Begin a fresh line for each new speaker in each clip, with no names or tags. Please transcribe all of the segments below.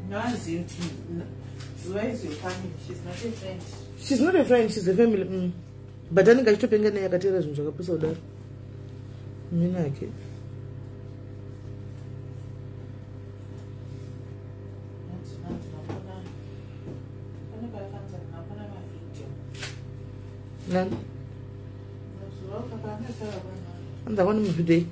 No, where is your family? She's not a friend.
She's not a friend, she's a family. But I think I should pay a catera as a episode. Minaki. None. And the one today.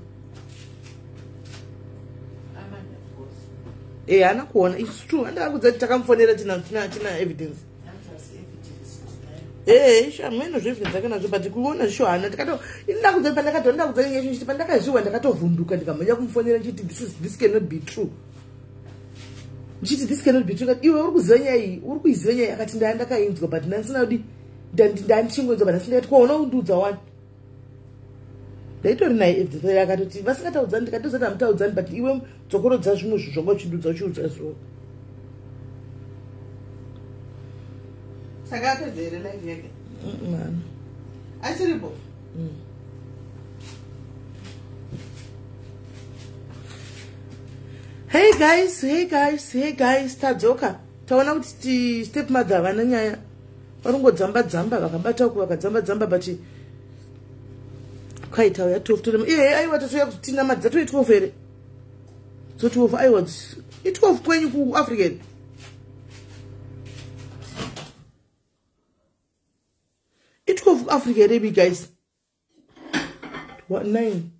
It's true, and I would come for the evidence. I'm men of evidence. I cannot, but you want to show and I don't know the Panacaton, the Panacazu and the cut of Vunduka, for this cannot be true. This cannot be true. You are Zanya, who is Zanya, at the Andaka, but Nancy dancing with the Banaslet corner, do the one. They don't know if they are going to see what's out and got to them, but even to go to Zasmush, so much to do the shoes as well.
Sagata did like
Man.
I said,
Hey guys, Tazoka. Turn out the stepmother, Vananya. Orungo Zamba, Bakabata, Zamba, but she. Quite how I talked to them. Yeah, I want to say Tina Mat, that it was very. So two of I was. It was when you go African. It was African, baby guys. What 9?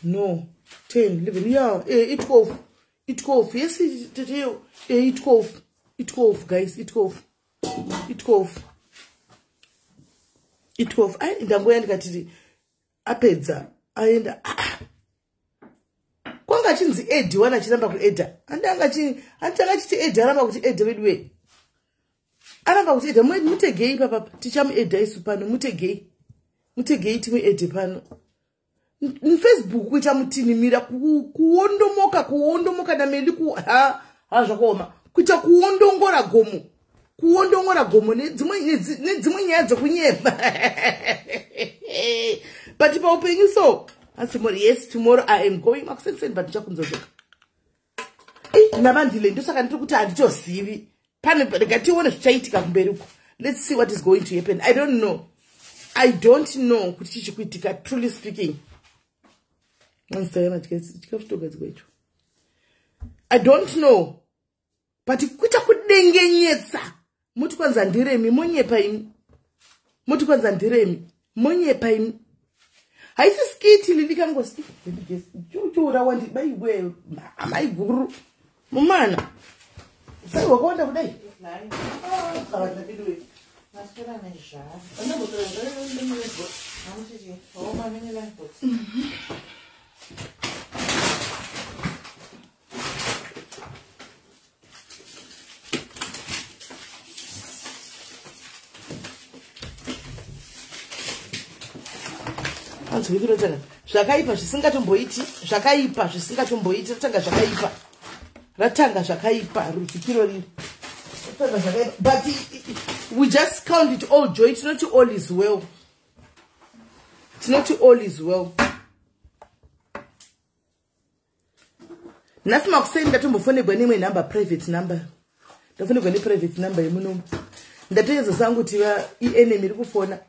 No. 10, 11. Yeah, it was. Yes, it was, guys. It was. I am going to get it. Apedza aenda kwanga chinzi Edi wana chiramba ku Edda andanga chiti Edi aramba kuti Edda wedwe aramba kuti Edda mutegei papa tichamu Edda isu pano mutegei timu Edda pano Facebook kuita mutinimira kuondomoka na meli ku zvakoma kuita kuondongora gomo nedzimwe nyaya dzekunyemba. But if I open you so, and tomorrow, yes, tomorrow I am going. But Jakunzo. Let's see what is going to happen. I don't know. Truly speaking. I don't know. But kuta kudengenyetsa. Mutu kwanza ndiremi monye paimi. Haisi skiti lilika ngosi. Chuchu rawandi bai we amai guru. Mumana. Sai wakonda kudai. Sawa nabidu.
Naskira nesha. Anda boto ngere ndimwe go. Namushiji. Oh mamene la box.
Zvakaipa zvisingatomboiti ratanga zvakaipa rudzikiro riri. But we just count it all joy. It's not all is well. Nothing of saying that I'm phone when number private number. The phone when private number you that is a sangutia enemy phone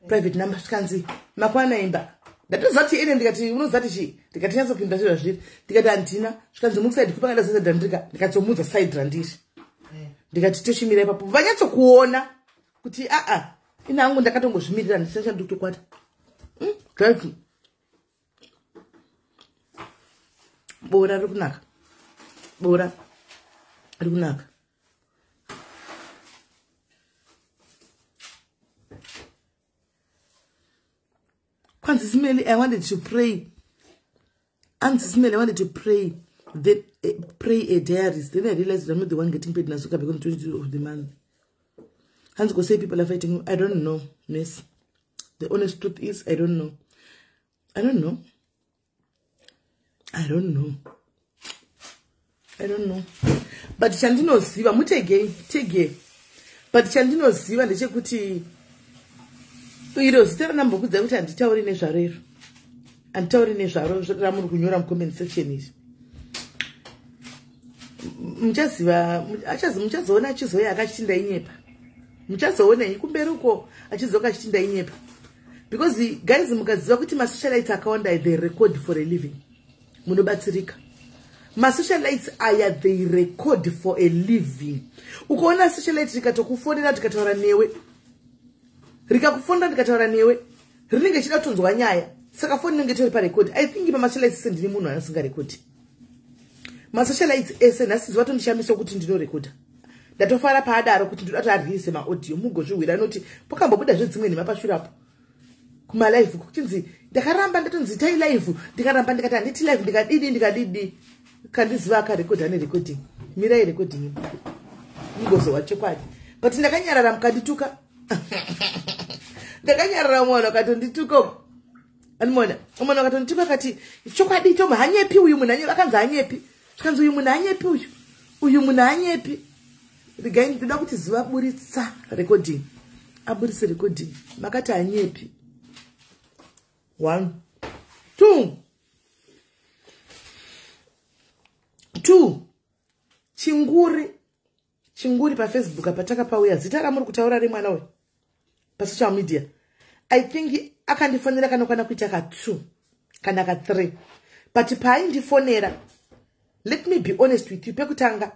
private number kanzi makwana imba. That is what ene ndikati unozati chi ndikatianza kupinda zviro zviri ndikati antina zvikanzi mukuside kupanga zese dandika ndikatsomudza side randiri ndikati toshimira ipapo vanyatso kuona kuti inangu ndakatongozvimirira ndisha ndikutokwata guys bora rikunaka SIS MELLY, I wanted to pray. And SIS MELLY, I wanted to pray. Pray a diaries. Then I realized I'm not the one getting paid now, so I'm going to 22 of the month. Hans go say people are fighting. I don't know, miss. The honest truth is, I don't know. But chandino ziva mutege. But chandino ziva ndechekuti iro zita ranambokudza kuti handitauri nezvarero. Handitauri nezvaro ramuri kunyora mu comment section izvi. muchazoona achizoya akachinda inyepa. Muchazoona ikumberi uko achizoka achinda inyepa. Because guys mukaziva kuti ma socialites akawanda they record for a living. Munobatsirika. Ma socialites aya they record for a living. Ukaona socialite rikatokufonera tikataura newe. Rikakufonera tikataura newe. Rinenge chida kutonzwa nyaya. Saka phone inenge tori pa record. I think ma socialites sendiri munhu anasinga record. Ma socialites ese nasizwa tondishamiso kuti ndino record. Ndatofara paadaro kuti ndodata arwise ma audio mugozviwira noti pokambobuda zvedzimweni mapashurapo. Kuma live kuchinzi ndakaramba ndatonzi tai live ndikaramba ndikati anditi live ndikadidi kandiziva ka record ane recording mirai recording mugozo wacho kwadi but ndakanyarara mukandituka ndakanyarara mwana katondituka animona mwana katondituka kati chokwadi to mahanyepi uyu munanye vakanza hanyepi chikanzi uyu munanyepi uyu munanyepi rigaini ndoda kuti ziva buritsa recording aburitse recording makati hanyepi 1 2 chinguri pa Facebook apataka pauya zita ramuri kutaura remwana we pa social media. I think akandifonera kanokwana kuita ka 2 kana ka 3 but paindifonera, let me be honest with you, pekutanga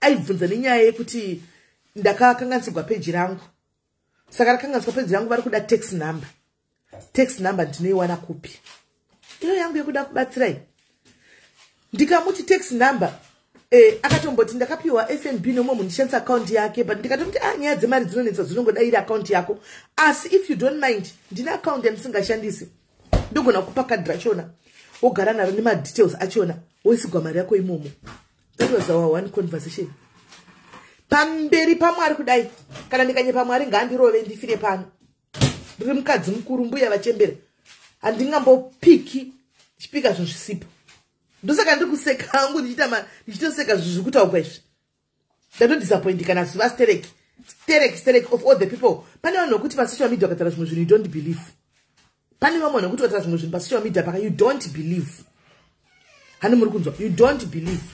aibvunza nenyaya yekuti ndakakanganzirwa page rangu. Saka rakanganzirwa page rangu vari kuda text number ndinoiwana kupi? Iyo yangu yekuda kubatsirai. Ndikamuti text number akatomboti ndakapiwa FNB nomwe mundishandisa account yake, but ndikatomti nyaya dzemari dzinonetsa dzinongoda iri account yako. Asi if you don't mind, ndina account yandisingashandisi. Ndogona kupa card rachona. Wogara naro nema details achona. Woisigwa mari yako imomo. That was our one conversation. Pamberi pamwari kudai. Kana ndikanye pamwari ngandirove ndifire pano. Ndiri mukadzi mukuru mbuya vachembera. Handingambopiki chipika zvinhu zvisipo. Ndosaka ndiri kuseka hangu ndichitoseka zvinhu zviri kutaurwa izvi. Ndatodisappointi kana zuva sterek of all the people. Pane vanhu vokuti pasocial media vakataura zvimwe zvinhu you don't believe. Pane vamwe vanhu vokuti vakataura zvimwe zvinhu pasocial media paka you don't believe. Hani muri kunzwa you don't believe.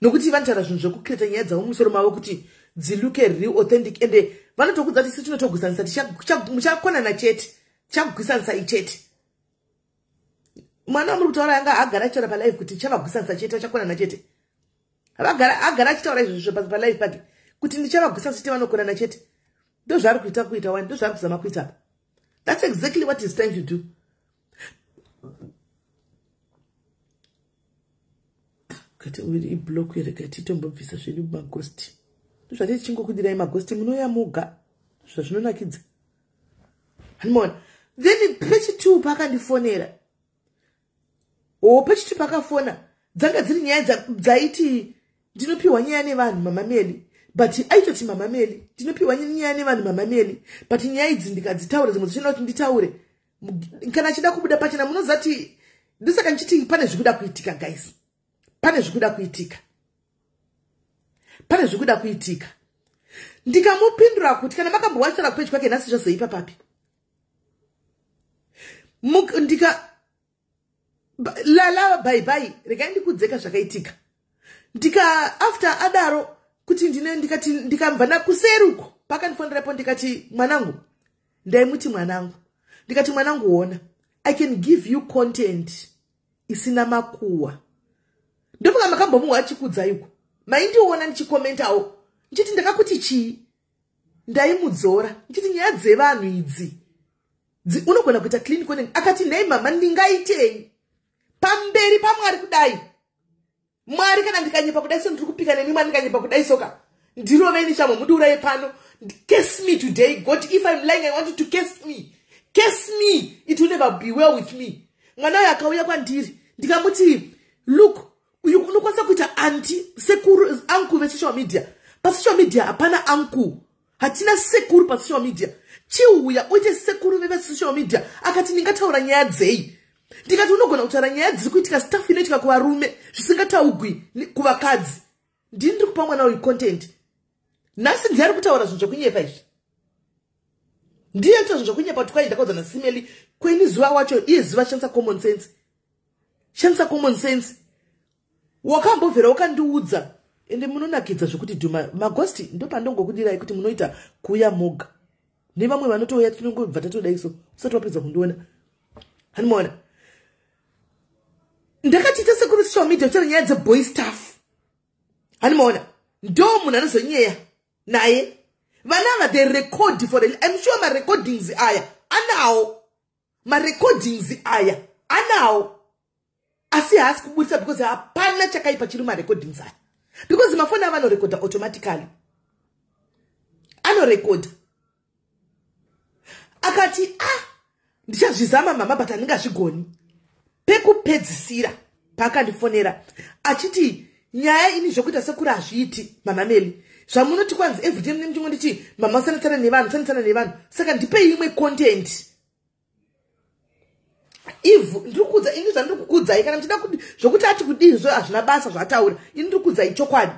Nokuti vanotaura zvinhu zvokukireta nyaya dzavo mumusoro mavo kuti dziluke real authentic ende vanotokudza kuti sitinotogusanisa muchakonana chete chakugusanisa ichete. Mwana muri kutaura yanga agara achitaura pa live kuti chavagusanisa chete vachakonana chete. Agara achitaura izvozvo pa live pake kuti ndichavagusanisa chete vanokonana chete. Ndo zvari kuita wani, ndo zvari kuzama kuita apa. That's exactly what he's trying to do. Kati uri block yerekati tombobvisa zvedu maghost. Zvati chingokudirai maghost munoya muga. Zvinonakidza. Hanimona. Then page 2 pakandifonera. Page 2 pakafona. Dzanga dziri nyaya dzaiti ndinopiwa nyaya nevanhu Mama Melly. But aitoti Mama Melly ndinopiwa nyaya nevanhu Mama Melly. But nyaya idzi ndikadzitaura dzimwe dzichinoda kuti nditaure. Kana chida kubuda pachena munozati ndosaka nchiti pane zvikuda kuitika guys. Pane zvikuda kuitika. Ndikamupindura kuti kana makambowachira page kwake nhasi zvazoipa papi. Bye regai ndikudzeka zvakaitika. After adaro kuti ndikamva nakuseruko pakandifonerapo ndikati mwanangu, ndaimuti mwanangu, ndikati mwanangu ona, I can give you content isina makuwa. Ndofunga makambomuwa achikudza yuko. Maindiona ndichikomentawo. Ndichiti ndakakuti chii? Ndaimudzora. Ndichiti nyaya dzevanhu idzi. Unogona kuita clean content. Akati ndai mama ndingaitei. Pamberi pamwari kudai. Mwari kana ndikanyepa kudai so ndiri kupika neni mwari ndikanyepa kudai soka. Ndiroveni chamo mudiuraye pano. Curse me today. God, if I'm lying, I want you to curse me. Curse me. It will never be well with me. Mwana yakauya kwandiri. Ndikamuti, look, uyu unokwanisa kuita anti sekuru anku ve social media. Pa social media hapana anku. Hatina sekuru pa social media. Chiuya uite sekuru ve social media. Akati ndingataura nyaya dzei. Ndikati unogona kutaura nyaya dziri kuitika staff inoitika kuvarume zvisingataugwi kuvakadzi. Ndiri kupa mwana uyu content. Nasi ndiyari kutaura zvinhu zvokunyepa izvi. Ndiye kuita zvinhu zvokunyepa kuti ndakaudza naSIS MELLY kweni zuva wacho iye zuva shandisa common sense. Shandisa common sense. wakambovhera wakandiudza ende munonakidza zvokuti dhuma magosti ndo pandongokudirai kuti munoita kuuya moga nevamwe vanotouya tinongobva tatodaiso usati wapedza kundiona hanimaona ndakatiita sekuri social media uchara nyaya dzeboy staff hanimaona ndo munhu anozonyeya naye vanava the record for I'm sure marecordings aya anawo marecordings aya anawo asi haasi kubudisa because hapana chakaipa chiri marecordings aya because mafoni ava anorecorda automatically anorecorda akati ndichazvizama mama but handingazvigoni pekupedzisira paakandifonera achiti nyaya ini zvokuita sekuri hazviiti mama Melly zvamunoti kwanzi everyday mune mchingo ndichi mama sanatana nevanhu saka ndipei imwe content ivu ndirikudza ini zvandirikukudzai kana mchida kuti zvokuti ati kudii zvo hazvina basa zvataura ini ndirikudzai chokwadi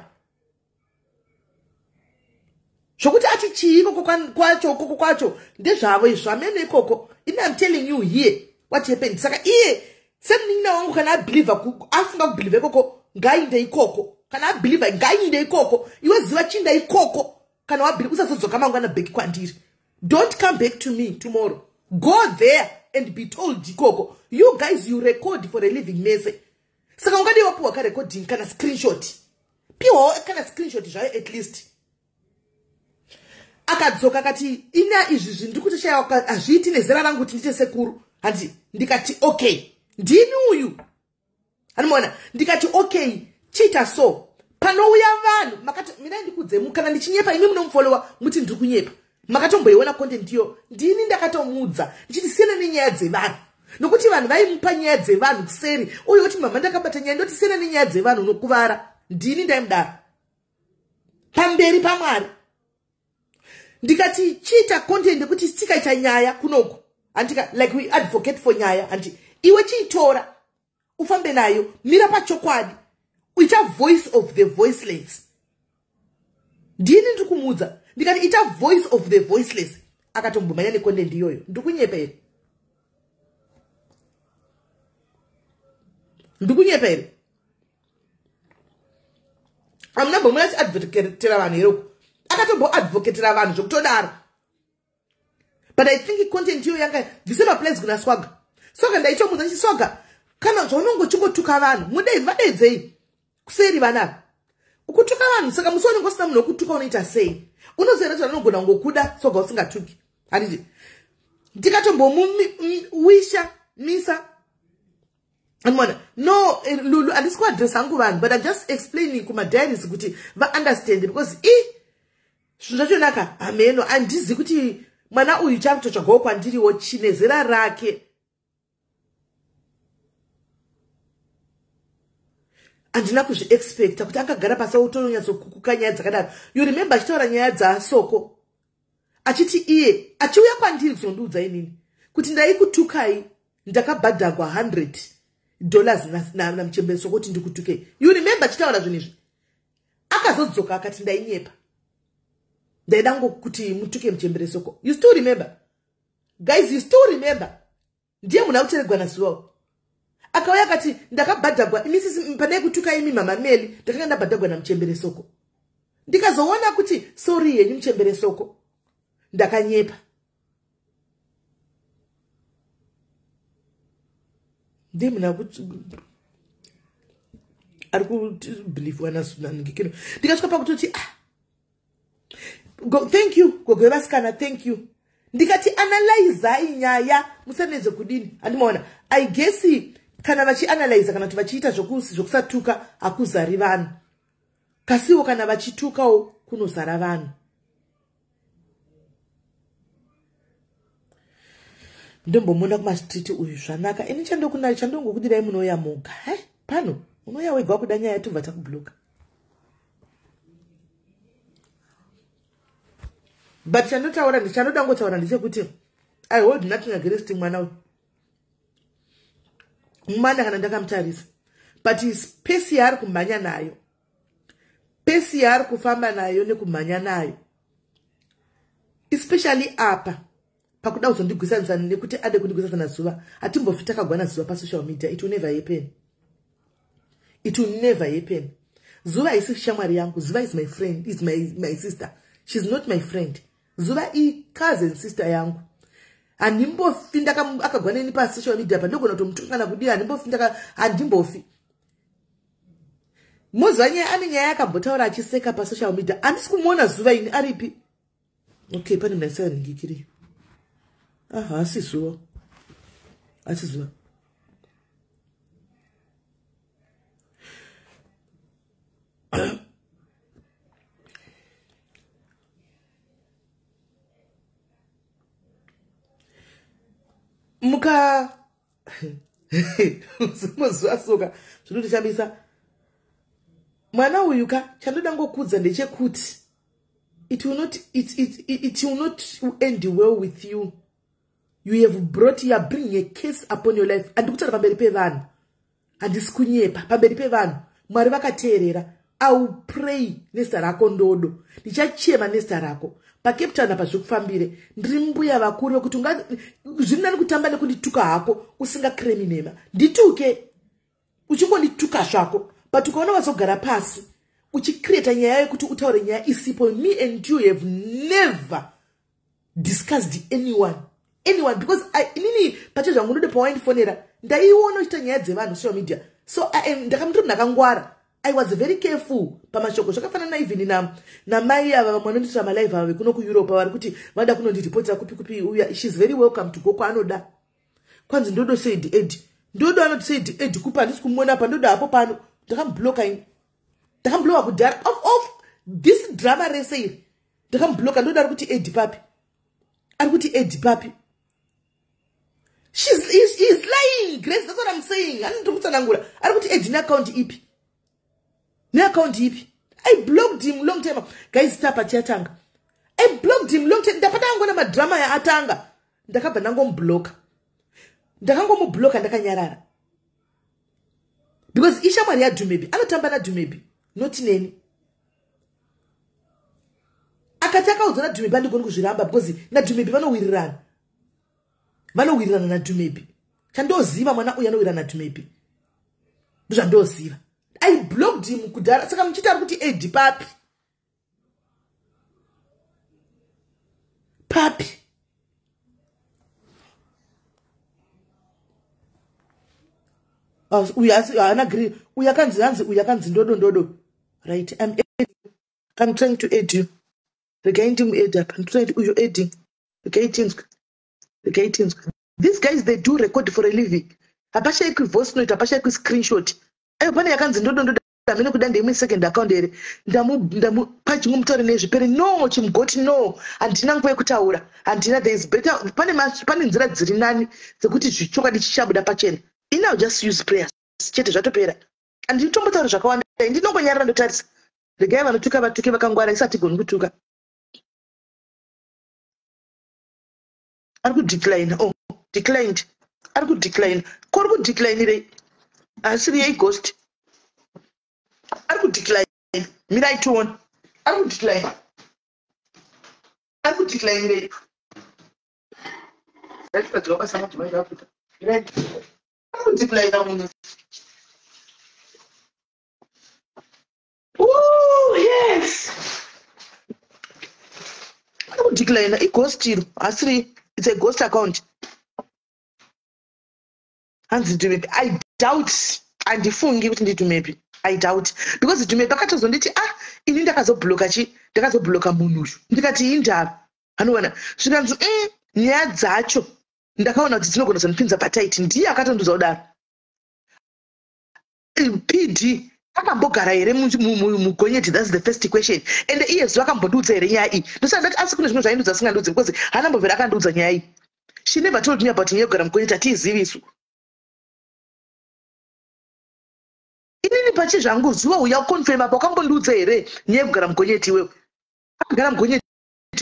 zvokuti ati chii koko kwacho ndezvavo izvo amene ikoko ini I'm telling you here what happened saka iye semunin'ina wangu kana abhilivha afunga kubhilivha ikoko ngainde ikoko kana abhilivha ngainde ikoko iwe ziva chinda ikoko kana wabhilivha usazodzoka mangwana back kwandiri don't come back to me tomorrow go there and be told ikoko you guys you record for a living message saka ungadi wapuwa ka recording kana screenshot piwa kana screenshot zvayo at least akadzoka kati ina izvi zvindiri kutoshaya hazviiti nezera rangu kuti ndite sekuru handi ndikati okay ndini uyu hanimaona ndikati okay chita so panouya vanhu makati mina ndikudzemu kana ndichinyepa imi munomufollowa muti ndiri kunyepa makatomboiona content iyo ndini ndakatomudza ndichiti siyana nenyaya dzevanhu nokuti vanhu vaimupa nyaya dzevanhu kuseri uye kuti mama ndakabata nyaya ndoti siyana nenyaya dzevanhu unokuvara ndini ndaimudaro pamberi paMwari ndikati chita content yekuti tikaita nyaya kunoko andika like we advocate for nyaya andi iwe chiitora ufambe nayo mira pachokwadi uita voice of the voiceless ndini ndikumudza ndikati ita voice of the voiceless akatombomanya necontent iyoyo ndikunyepa here amuna bomuna chi advocatera vanhu here akatombo advocatera vanhu zvokutodaro but I think content iyoyo yanga visema place kuna swaga soka ndaitomudza ndichi soga kana zvaunongo chingotuka vanhu mudei vadedzei kuseri vanava ukutuka vanhu saka musoni ngosina munhu wokutuka unoita sei unozoenda kuti anogona ngokuda soga usingatuki handiti ndikatombomuwisha misa anmona no Lulu handisi kuadresa angu vanhu but I'm just explaining kumadiaries kuti vaunderstand because zvinhu zvachonaka hameno handizi kuti mwana uyu chakutotsvagawo kwandiriwo chine zera rake handina kuzviexpecta kuti akagara pasi autononyatsokukuka nyaya dzakadaro you remember achitaura nyaya dzaasoko achiti iye achiuya kwandiri kuzondiudza inini kuti ndaikutukai ndakabhadhagwa $100 namuchembeso kuti ndikutukei you remember achitaura zvinhu izvi akazodzoka akati ndainyepa ndaida ngokuti mutuke muchemberesoko you still remember guys you still remember ndiye munhu akuteregwa nasuwawo akauya akati ndakabhadhagwa imisisi pandai kutuka imi mama Melly ndakanga ndabhadhagwa namuchemberesoko ndikazoona kuti sorry yenyu muchemberesoko ndakanyepa ndiye munhu akuti ari kubhilivhwa nasunangikiro ndikasvika pakutoti thank you gogo vasikana thank you ndikati analyzai nyaya musanedze kudini handimaona I guess kana vachianalyza kana kuti vachiita zvokusatuka hakuzari vanhu kasiwo kana vachitukawo kunozara vanhu ndombomona kumastreet uyu zvanaka ini chandongokudirai munoya moga pano unoya wega wakuda nyaya tobva takubloka but chanoda ngotaura ndechekuti I hold nothing against mwana uyu mwana kana ndakamutarisa but space yaari kumhanya nayo pesi yaari kufamba nayo nekumhanya nayo especially apa pakuda kuzondigwisanisa nekuti ade kundigwisanisa zuva hatimbofita kagwana zuva pasocial media it will never happen It will never happen. Zuva is shamwari yangu. Zuva is my friend, is my sister. She's not my friend. Zuva is cousin sister yangu. And nimbo findaka akagwana ni pa social media pa ndoko notomtukana kudia nimbo findaka andimbo fi. Mozanye aninya yakabhotaura achiseka pa social media. Andisikumona Zuva ini aripi. Okay, pani mnasema ngikiri. Aha, asisuo. Asisuo. Muka Muzwasoka zvinoti shamisa mwana uyuka chandoda ngokudza ndechekuti it will not end well with you. You have bringing a case upon your life. And kutara pamberi pevanhu handisikunyepa pamberi pevanhu Mwari vakateerera. I will pray nesta rako ndodo ndichachema nesta rako pakeptana pazvokufambire ndiri mbuya vakuru vekuti zvirinani kutamba nekundituka hako usingakremi nema ndituke uchingondituka zvako but ukaona wazogara pasi uchicreata nyaya yekuti utaure nyaya isipo. Me and you have never discussed anyone because inini pacho zvangu ndode pawaindifonera ndaiona uchita nyaya dzevanhu social media so ndakamutoti ndakangwara. I was very careful pamashoko zvakafanana even na mai ava vanondita malive ava vekuno kuEurope vari kuti vada kunondiripotera kupi uya. She's very welcome to go kwaanoda. Kwanzi ndodo said Ed ndodo anoti said Ed kupa handisi kumuona pa ndodo hapo pano ndakambloka kudhara of this drama rese iri ndakambloka ndodo ari kuti Ed papi he's lying Grace. That's what I'm saying. Anondikutsanangura ari kuti Ed neaccount ipi I blocked him long time. Guys, tapa chatanga. I blocked him long time. Ndapata ngona madrama ya atanga. Ndakabva nangombloka. Ndakangomubloka ndakanyarara. Because ishamwari ya Dumebi. Anotamba na Dumebi. Not neni. Akataka uzona Dumebi andigoni kuzviramba because na Dumebi vanowirirana. Vanowirirana na Dumebi. Chandoziva mwana uya anowirirana na Dumebi. Ndozvandoziva. I blocked him kudara saka muchita ari kuti Ed papi uya kanzi ndodo right. I'm trying to aid you. Regain him aid up. I'm trying to you aiding. Regain. These guys, they do record for a living. Apasha iku voice note, apasha iku screenshot. Pane yakanzi ndodo amene kudande imwe second account ere ndamu page ngomutore nezvipere no chimugoti no handina nguva yekutaura handina. There is better pane nzira dziri nani dzekuti zvichokwadi chichabuda pachena. Ina just use prayers chete zvatopera and nditombotaura zvakawanda ndinongonyarira ndotarisa regai vanotuka vatuke vakangwara isati goni kutuka ari kudecline. Declined ari kudecline kuri kudecline rei asiri yei ghost ari kudecline mirai tuone ari kudecline rei ndakadzoka pasama kuti vaita mirai ari kudecline munhu. Oh yes ari kudecline ighost iro asiri it's a ghost account. Maybe I doubt andifungi kuti nditu maybe I doubt because maybe akatozonditi ini ndakazobloka munhu uyu ndikati indaba anoona zvikanzi nyaya dzacho ndakaona kuti dzinogona kuzondipinza pataiti ndiye akatondiudza kudaro. PD akambogara here mugonyeti. That's the first question. And iyezvo akamboduudza here nyaya iyi ndosandati asi kune zvimwe zvaindudza asingandudzi because haanambovera akandiudza nyaya iyi. She never told me about nyaya yekugara mugonyeti. Hatiizivi isu. Inini pachi zvangu zuva uya confirm apa wakambondiudza here nyaya yekugara mugonyeti iwewe. Akagara mugonyeti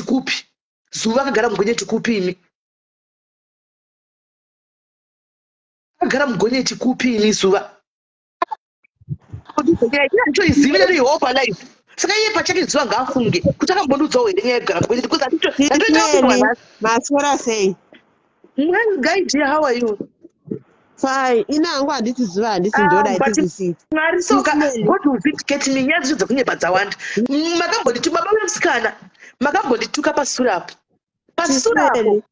kupi? Zuva akagara mugonyeti kupi imi? Akagara mugonyeti kupi imi Zuva? Ndinoizivira rehope life. Saka iye pachake Zuva ngaafunge kuti akambondiudzawo here nyaya yekugara mugonyeti because
Maswera sei?
Guide, how are you?
Fine. Inangu handiti zuva handisi ndoda itisisi.
Mwari soka God will vindicate me nyaya dzicho dzokunyepa dzawanda. Makambondituka baba vemusikana. Makambondituka pasura apo. Pasura apo.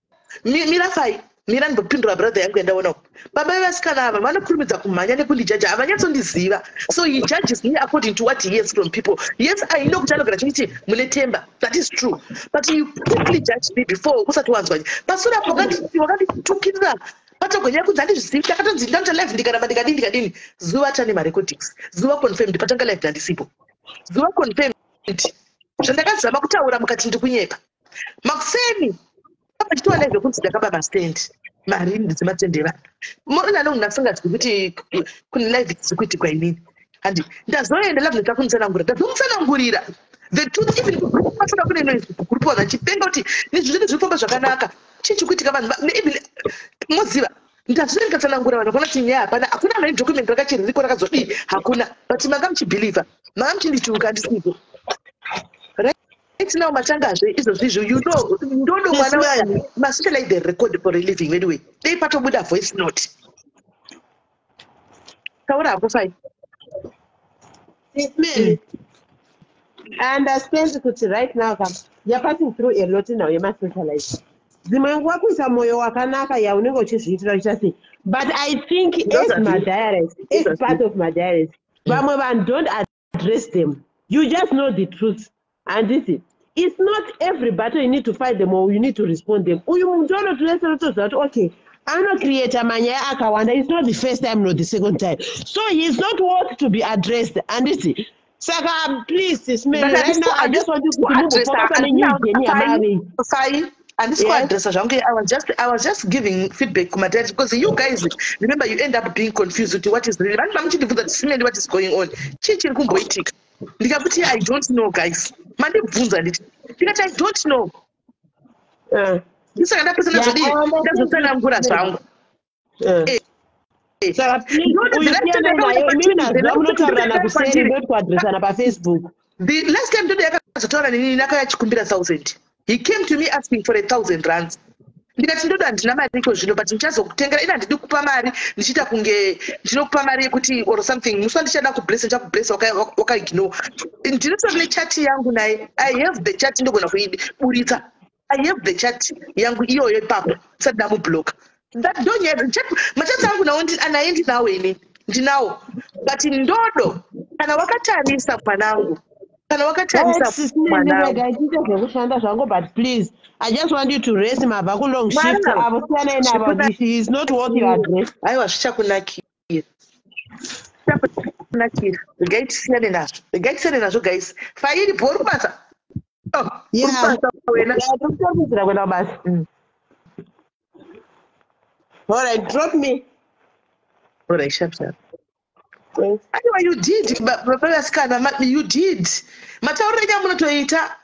Mira fai. Mira ndopindura brother yangu endaona uko. Baba vevasikana ava vanokurumidza kumhanya nekundijaja havanyatsondiziva. So he judges me according to what he hears from people. Yes, I know kuti anogara chiti mune temba. That is true. But you quickly judge me before usati wanzwa. Pasura apo wakanditukirira. Patagonyera kunzi handizvizivi ndakatonzi ndanoita live ndikaramba ndikadini zuva tane marecordings zuva confirmed patanga live ndandisipo zuva confirmed zvandakazama kutaura mukati ndikunyepa makuseni pachitiwa live kunzi ndakaba mastand mari dzimatende vanhu mona nongu ndasingadzi kuti kune live dzikuitikwa inini handi ndazoenda live ndakakunditsanangurira ndazomutsanangurira the truth even pasina kune ino group vachipenga kuti nezvinhu zvirikufamba zvakanaka chichikuitika vanhu even moziva ndazviringatsanangura vanhu vakaona kuti nyaya hapana hakuna mari document rakachiriko rakazodii hakuna but manga muchibhelievha manga muchindituka handisipo right now matangazve izvozvizvo you know ndodo mwana waya must like the record for a living anyway dei patobuda voice note taura hapo fine
I understand kuti right now you're passing through a lot now yemasocialize dzimwe nguva kuisa mwoyo wakanaka yaunenge uchizviitira uchasi but I think as my diarist as part of my diarist vamwe vanhu don't address them you just know the truth and it's not every battle you need to fight them or you need to respond them uyu muntu anototozoa kuti okay anocreata manyaya akawanda it's not the first time nor the second time so he's not worth to be addressed and saka please SISMELLY right now I just want you to move on to new journey
and this address I was just giving feedback to my dad because you guys remember you end up being confused with what is really SISMELLY what is going on chichi kumboitika ndikakuti I don't know guys mandibvunza nditi ndikati I don't know isaka ndapesana zvodii ndazotsanangura zvangu the last time ndodo yakazotaura nini nakayachikumbira 1000 he came to me asking for 1000 rands ndikati ndodo handina mari iko zvino but ndichazokutengera ina handidi kupa mari ndichiita kunge ndinokupa mari yekuti or something muswa ndichada kublesa ndichakublesa wakaignore ndinotori nechati yangu naye I have the chat ndogona kuiduritsa I have the chat yangu iyoyo ipapo usati ndamubloka machati angu nawo anaendi nawo ini ndinawo but ndodo kana wakatarisa mwanangu kana wakatarisa
zvekushanda zvangu but please I just want you to raise mabva kulong shift avo siyana inavo he is not worth your address
aiwa zvichakunakira rigaitisiyane nazvo guys fairi bhori kubasa
tokutambuzira kuenda kubasa all right drop me
all right sharp anyway you did baba vasikana you did matauriro enyu amunotoita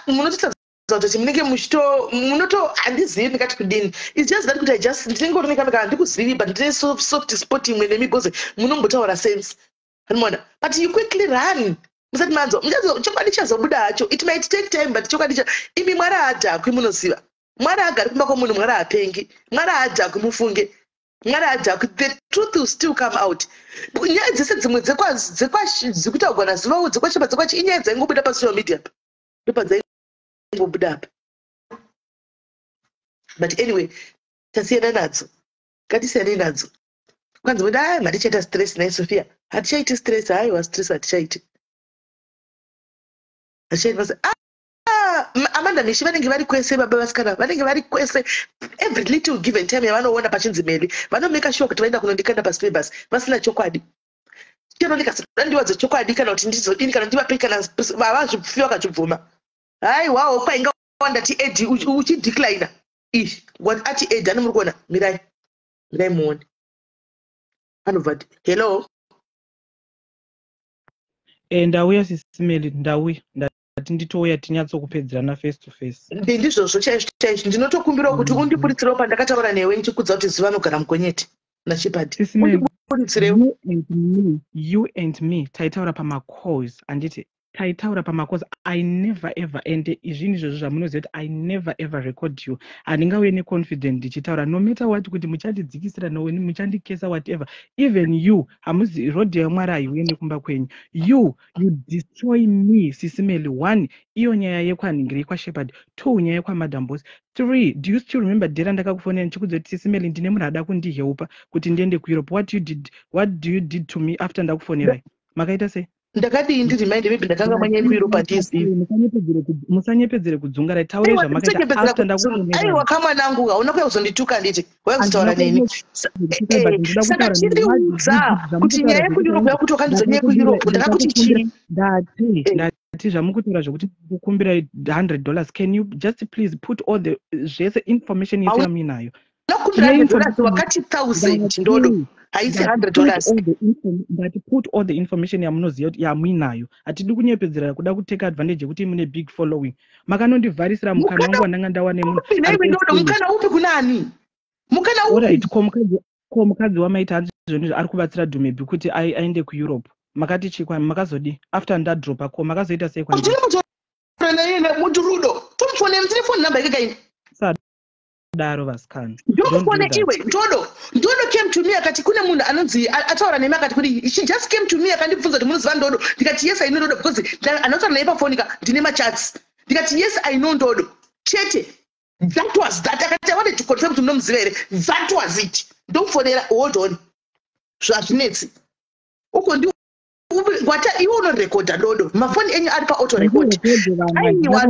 munototadza kuti munenge munoto handizivi ndikati kudini it's just that kuti ndinenge utonekamekana ndikuzivi but ndine soft spot imwe nemi because munombotaura sense animona but you quickly run musati manzo chokwadi chazobuda hacho it might take time but chokwadi imi mwari haadhakwi munoziva mwari agari kumba kwomunhu mwari hapengi mwari haadhakwi mufunge mwari haadhakwi the truth will still come out nyaya dzese dzimwe dzekuti agona zivawo dzekwachi inyaya dzaingobuda pasocial media pa ndopadzaingobuda apa but anyway tasiyana nadzo ngatisiyane nadzo kwanzi kuti mhatichaita stress naye Sophia hatichaiti stress haiwa stress hatichaiti Amanda Mishi vanenge vari kwese baba vasikana vanenge vari kwese every little given time yavanoona pachinzi MELLY vanomeka sure kuti vaenda kunondikanda pasipebhasi vasina chokwadi chero ndikasandiwadze chokwadi kana kuti ndizodini kana ndivape kana vavazvipfiwa kachibvuma haiwawo kwainga wanda ti edi uchideclina ati edi ani muri kuona mirai muone anobva hello
ndauya SISMELLY ndauya ndati nditouya tinyatsokupedzerana face to face
ndizvozvo chaizvo ndinotokumbirawo kuti undipuritsirawo pandakataura newe ndichikudza kuti ziva anogara mugonyeti nachipadi
you and me taitaura pamacalls anditi taitaura pamakosa I never ever ende izvini izvozvo zvamunoziva kuti I never ever record you handingauye neconfident ndichitaura no matter what kuti muchandidzikisira noweni muchandikesa whatever even you hamuzi rodhi yamwari haiuye nekumba kwenyu you destroy me sisimeli 1 iyo nyaya yekwanhingiri kwashepard 2 nyaya kwamadam boss 3 do you still remember dera ndakakufonera ndichikudza kuti sisimeli ndine munhu ada kundiheupa kuti ndiende kueurope what do you did to me after ndakufonerai makaita sei
ndakadii ndirimind maybe ndakanga manyai kueurope handizivi
musanyepedzere kudzunga taure zvamakaita after ndakufonerai
aiwa kamwanangu hauna kuya kuzondituka nditi wauya kutaura neni saka chiriudza kuti nyaya yekueurope yakuti wakandiudza nyaya yekueurope ndakakuti chii
ndati zvamukutaura zvokuti kukumbira $100 can you just please put all the zvese information yese yamuinayo
nakumbira $100 wakati 1000 ndodo haisi $100
ndati put all the information yamunoziva kuti yamuinayo hatidi kunyepedzera kuda kuteka advantage yekuti mune big following makanondivharisira mukana wangu wandanga ndawane munhu
mukana upi kunani mukana upi
ko mukadzi wamaita hanzi zvoni ari kubatsira dhumebi kuti aende kueurope makati chikwa makazodi after ndadropa ko makazoita sei kwani
muntu rudo tumfone mtelefoni namba yake
daro vasikana
ndofone iwe ndodo came to me akati kune munhu anonzi ataura nemi akati kuti she just came to me akandibvunza kuti munoziva ndodo ndikati yes I know ndodo because anotaura naye pafonika ndine machats ndikati yes I know ndodo chete that was that akati I wanted to confirm kuti munomuziva here that was it ndokufonera hold on zvazvinetsi uko ndi wata iwe unorekodha ndodo mafoni enyu ari paauto record aiwa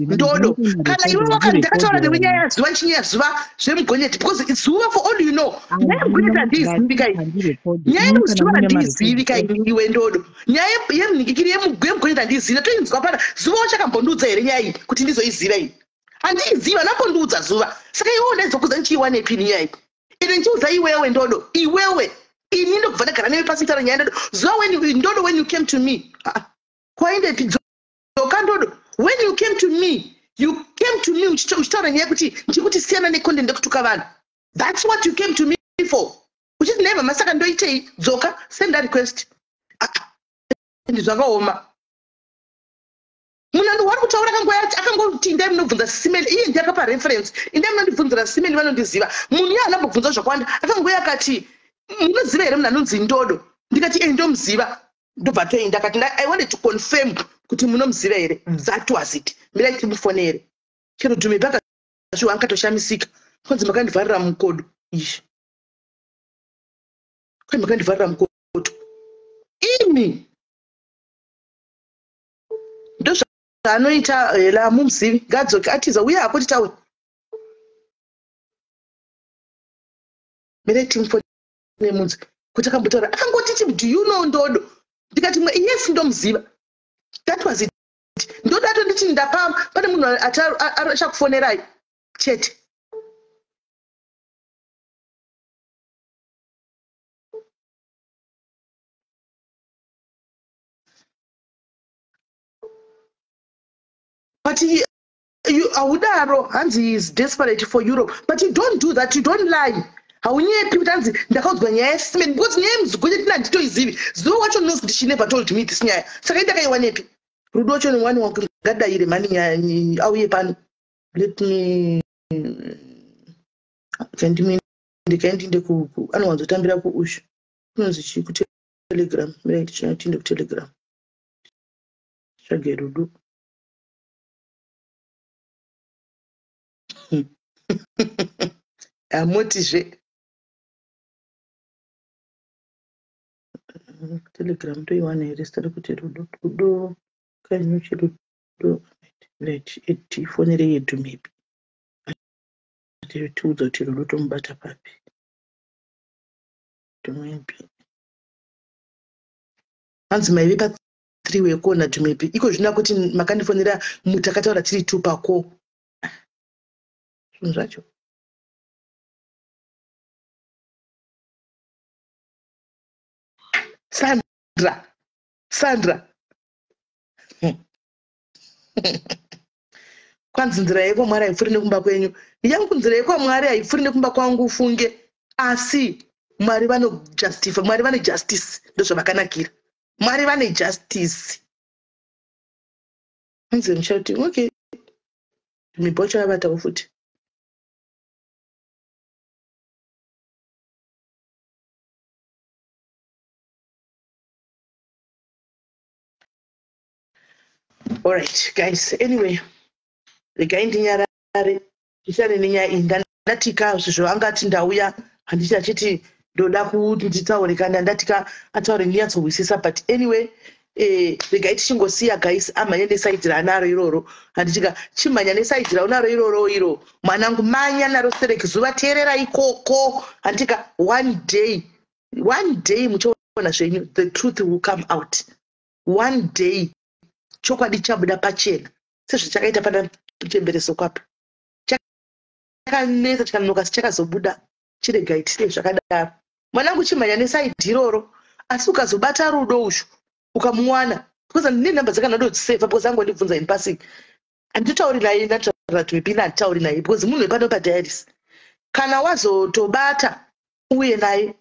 ndodo kana iwe wakati ndakataura newe nyaya yazuva chinyaya zuva zvemugonyeti because zuva for all you know nyaya yemugonyeti handiizivi kai nyaya yemuzuva handiizivi kai iwe ndodo nyaya yemunhingikiri yemugonyeti handiizivi toinzwa pana zuva wachakambondudza here nyaya iyi kuti ndizoiziva iyi handiiziva nakondudza zuva saka iwe ndaizokuza ndichiiwana epini nyaya iyi ine ndichiudza iwewe ndodo iwewe ini ndokubva ndagara newe pasi taura nyaya ndodo zuva ndodo when you came to me kwainde dzoka ndodo when you came to me uchitaura nyaya kuti ndikuti siyana nekonde ndekutuka vanhu that's what you came to me for uchiti naiva masaka ndoitei dzoka send a request ndizvakaoma munhu wari kutaura akangoti indai munobvunza sisimeli iye ndakapa reference indai munondibvunzira sisimeli vanondiziva munhu iye anambobvunza zvakawanda akangoya akati munoziva here munhu anonzi ndodo ndikati ndomuziva ndobva toenda akati I wanted to confirm kuti munomuziva here that was it mirai timufonere chero dhumebi akazviwa ankatoshamisika kwanzi makandivharira mukodo izvi kwai makandivharira mukodo imi ndozvaanoita hela mumuzivi ngadzoke atiza uye hako titaure mirai timufonere nemunzi kuti akambotaura akangoti do you know ndodo ndikati yes ndomuziva that was it ndodo atonditi ndapamba pane munhu achakufonerai chete but haudaro hanzi he is desperate for Europe but you don't do that, you don't lie haunyepi kuti hanzi ndakaudzwa nyaya yesisimeni because nyaya yemuzigonyeti handitoizivi zuva wacho knows kuti she never told me this nyaya saka indakaiwanepi rudo wacho newani wangu ngadayire mani auye pano let me ndikaendinde anowanzotambira kuushu kunonzi chii kutelegram mirai tiende kutelegram tsvage rudo amotizve telegram toiwana here sitari kuti rudo kanyuchi rudo tifonere yedu maybe tiudza kuti rudo tomubata papi maybe hanzi maive pa3 wekona maybe iko zvina kuti makandifonera mutakataura tiri 2 pako zvinhu zvacho Sandra kwanzi nzira yekwamwari haipfuuri nekumba kwenyu yangu nzira yekwamwari haipfuuri nekumba kwangu ufunge asi mwari vanojustify mwari vane justice ndozvavakanakira mwari vane justice I'm shouting, okay. Me bocha abata ufuti. All right, guys. Anyway, the guy in the yard, isari ninya ndatika zvangati ndauya handiti achiti ndoda kuti nditaure kana ndatika ataure ndiyatsowisisa but anyway regai tichingosiya guys amhanya nesaidhi raanaro iroro handitika chimhanya nesaidhi raunaro iroro iro mwanangu manya naro sereki zuva teerera ikoko handitika one day muchaona zvenyu the truth will come out one day chokwadi chabuda pachena sezvichakaita pana kutembereso kwapo chakanetsa chikanonoka sichakazobuda chiregai tisei zvakadaro mwanangu chimhanya nesaidhi iroro asi ukazobata rudo uzvo ukamuwana because ndine nhamba dzakanododzisefa because angondibvunza in passing handitauri naye ndataura tuipini handitauri naye because munhu wepano padiaris kana wazotobata uye naye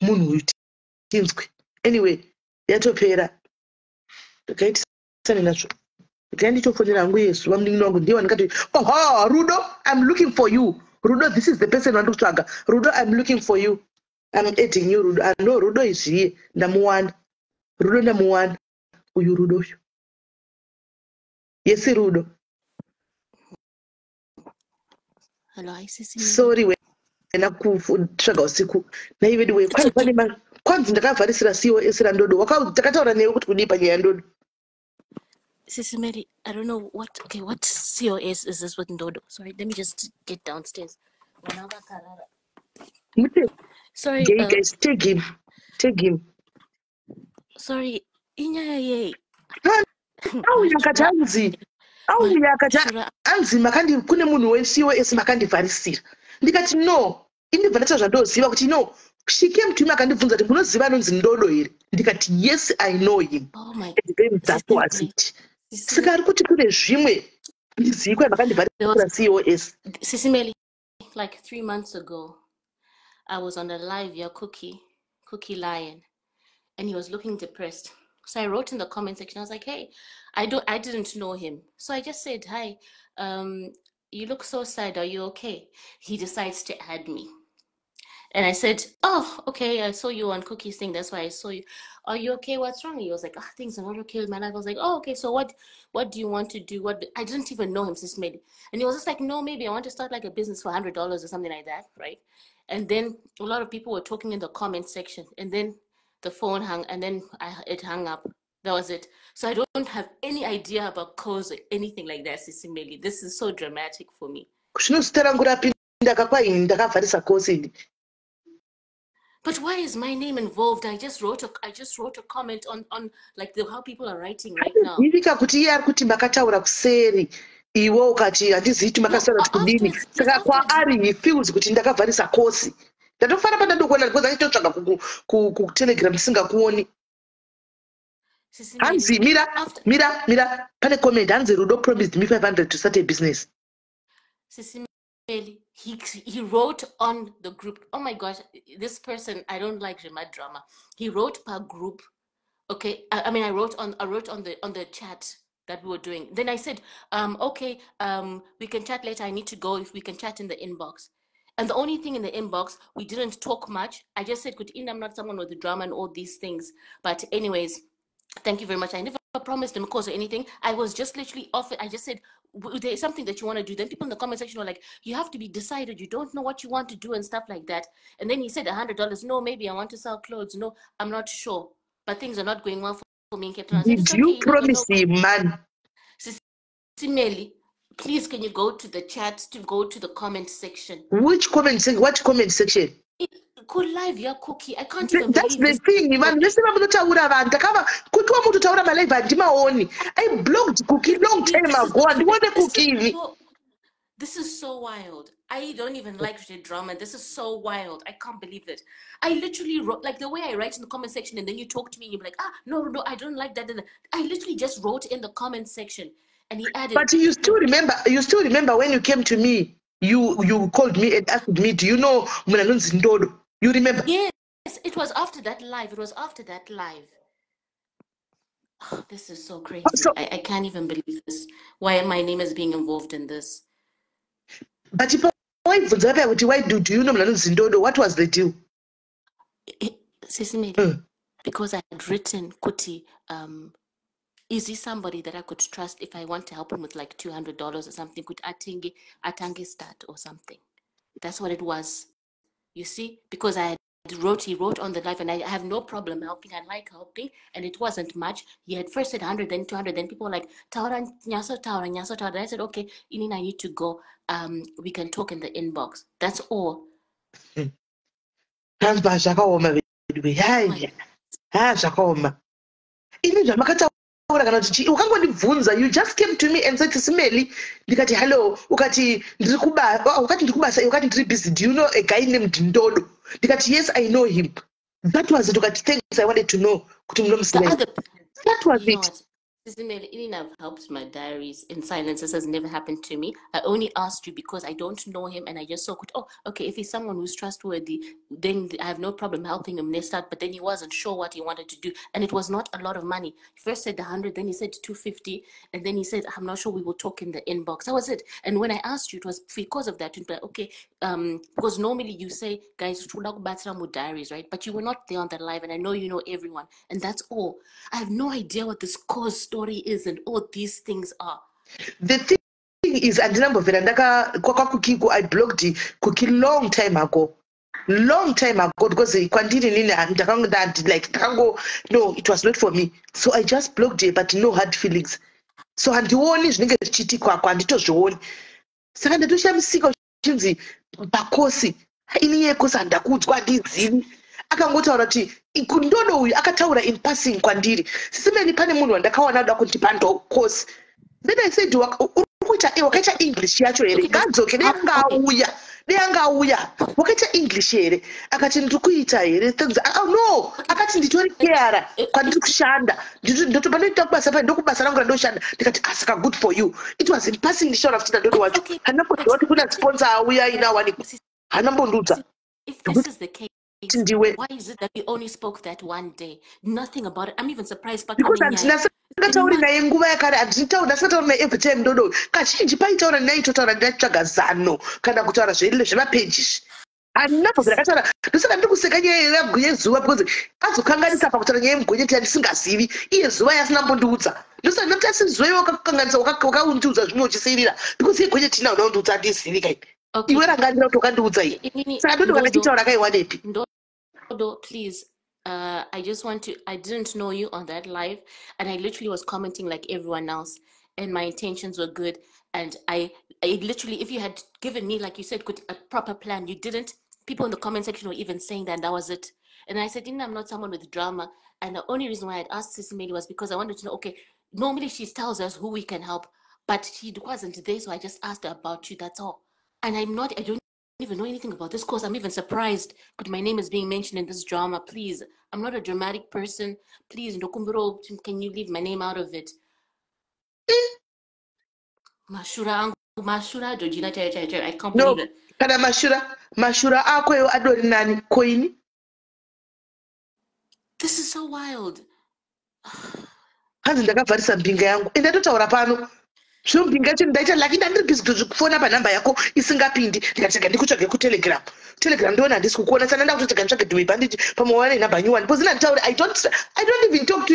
munhu uyu tinzwe anyway yatopera gaitisane nazvo gai nditofonera hangu yesu vamunin'ini wangu ndiye wandikati oho rudo I'm looking for you rudo this is the person wandikutsvaga rudo I'm looking for you I'm adding you rudo no rudo izviye ndamuwana rudo ndamuwana uyu rudo uyu yesi rudo
Hello, ICC.
sorry wena kutsvaga usiku naivedu kwanzi ndakavharisira COS randodo takataura newe kuti kudii panyaya yandodo
Sissy Mary, I don't know what COS is this with Ndodo? Sorry, let me just get downstairs. Sorry,
guys, take him.
Sorry, inyaya
anzi makandi kune munhu weCOS makandivharisira ndikati no indibvanata zvandoziva kuti no she came to me akandibvunza kuti munoziva anonzi Ndodo here ndikati yes I know him and then that was it saka ari kuti kune zvimwe ndizivi kwai makandivharisira COS
Sissy Mary, like 3 months ago I was on a live Cookie Lion and he was looking depressed. So I wrote in the comment section, I was like, hey, I didn't know him. So I just said, hi, you look so sad. Are you okay? He decides to add me. And I said, oh, okay, I saw you on Cookie's thing. That's why I saw you. Are you okay? What's wrong? He was like, things are not okay with my life. I was like, oh, okay. So what do you want to do? I didn't even know him, Sis Meli. And he was just like, no, maybe I want to start like a business for $100 or something like that, right? And then a lot of people were talking in the comment section. And then the phone hung, and then it hung up. That was it. So I don't have any idea about cause or anything like that, Sissy Meli. This is so dramatic for me. But why is my name involved? I just wrote a comment on like how people are writing right now.
Iwo ukati handiziti makasara kudini saka kwaari he feels kuti ndakavharisa kosi ndatofana pandadokona because achitotsvaga ku Telegram ndisingakuoni hanzi mira pane comment hanzi Rudo promised me 500 to start a business.
Sissy Meli, he wrote on the group. Oh my gosh, this person, I don't like Jema drama. He wrote per group. Okay, I mean I wrote on the chat that we were doing. Then I said, okay, we can chat later. I need to go. If we can chat in the inbox. And the only thing in the inbox, we didn't talk much. I just said, I'm not someone with the drama and all these things. But anyways, thank you very much. I never promised him a cause or anything. I was just literally offered. I just said, there's something that you want to do. Then people in the comment section were like, you have to be decided. You don't know what you want to do and stuff like that. And then he said $100. No, maybe I want to sell clothes. No, I'm not sure. But things are not going well for me in Cape Town.
Did you promise him, man?
Sissy Meli, please can you go to the chat, to go to the comment section?
Which comment section? What comment section?
Could live your Cookie. I can't even
that's
believe
the thing, man. Listen, I'm not I blocked Cookie long time ago. And what a Cookie?
This is so wild. I don't even like the drama. This is so wild. I can't believe it. I literally wrote, like the way I write in the comment section and then you talk to me and you're like, no, I don't like that. I literally just wrote in the comment section and he added.
But you still remember when you came to me, you called me and asked me, do you know Munanunzi Ndodo? You remember?
Yes, it was after that live. This is so crazy.
So,
I can't even believe this. Why my name is being involved in this?
but if why do you know Zindodo? What was the deal?
Sisi Melly, because I had written Kuti, is he somebody that I could trust if I want to help him with like $200 or something? Could atange start or something? That's what it was. You see, because he wrote on the live, and I have no problem helping. I like helping, and it wasn't much. He had first said 100, then 200, then people were like, Taura, nyaso, Taura, nyaso, Taura. And I said, okay, Inin, I need to go. We can talk in the inbox. That's all.
You just came to me and said Smelly, ndikati hello, ukati ndiri busy. Do you know a guy named Ndodo? Ndikati yes, I know him. That was it. Ukati things I wanted to know. That was
You know
it.
what? I've helped my diaries in silence. This has never happened to me. I only asked you because I don't know him, and I just saw, oh, okay, if he's someone who's trustworthy, then I have no problem helping him next start. But then he wasn't sure what he wanted to do, and it was not a lot of money. He first said 100, then he said 250, and then he said, I'm not sure, we will talk in the inbox. That was it. And when I asked you, it was because of that. Okay, because normally you say, guys, diaries, right? But you were not there on that live, and I know you know everyone, and that's all. I have no idea what this cause story is and all these things are.
The thing is, I blocked Cookie long time ago. Because no, it was not for me. So I just blocked it, but no hard feelings. So handioni zvinenge zvichiitika handitozvioni. Saka ndatoshamisika uchinzi pakosi ini yekosi handakudzwa handizivi. Akangotaura kuti Ndodo uyu akataura in passing kwandiri. Sisimeni pane munhu wandakawana ada kuti pandokosi. Then I said, wakaita English yacho here. Gadzoke deangauya. Wakaita English here. Akati ndikuita here. Oh no, akati nditori keara kwandiri kushanda. Ndotopanoita kubasa pa ndokubasa rangu randoshanda. Ndikati asaka good for you. It was in passing ndishora kuti Ndodo wacho. Hanambodwa kuti kuna sponsor auya ina wani. Hanambondudza.
If this is the case, why is it that we only spoke that one day? Nothing about it. I'm even surprised.
Because ndasingatauri naye nguva yakare ndasingatauri naye every time Ndodo kazhinji paitaura naye totaura ndatsvaga zano kana kutaura zvemapeji handina bvunza rakataura ndosaka ndiri kuseka nyaya yezuva because azokanganisa pakutaura nyaya yemugonyeti yandisingazivi iye zuva yasina mbondiudza ndosaka ndoti asi zuva iwe wakakanganisa wakaundiudza zvimwe uchisirira because yegonyeti ina unaundiudza handizivi kai iwe ranganira kuti wakandiudza iyi saka Ndodo kana chitaura kaiwanepi.
Ndodo, please. I didn't know you on that live, and I literally was commenting like everyone else, and my intentions were good. And I literally, if you had given me, like you said, a proper plan, you didn't. People in the comment section were even saying that was it. And I said, I'm not someone with drama. And the only reason why I'd asked Sisi Melly was because I wanted to know, okay, normally she tells us who we can help, but she wasn't there, so I just asked her about you, that's all. And I don't even know anything about this course. I'm even surprised but my name is being mentioned in this drama. Please, I'm not a dramatic person. Please, can you leave my name out of it? Mashura Georgina, I can't believe it.
Kana mashura ako adori nani koini.
This is so wild.
Hanzi ndakavharisa mpinga yangu endatotaura pano zvompinga yacho ndaita laki ndandiri busy kufona panhamba yako isingapindi ndikatega ndikutsvage kutelegram ndoona handisi kukuona sana ndakutotega nditsvage dhiwe banditi pamwe namba nyuwani because ndanditaure I don't even talk to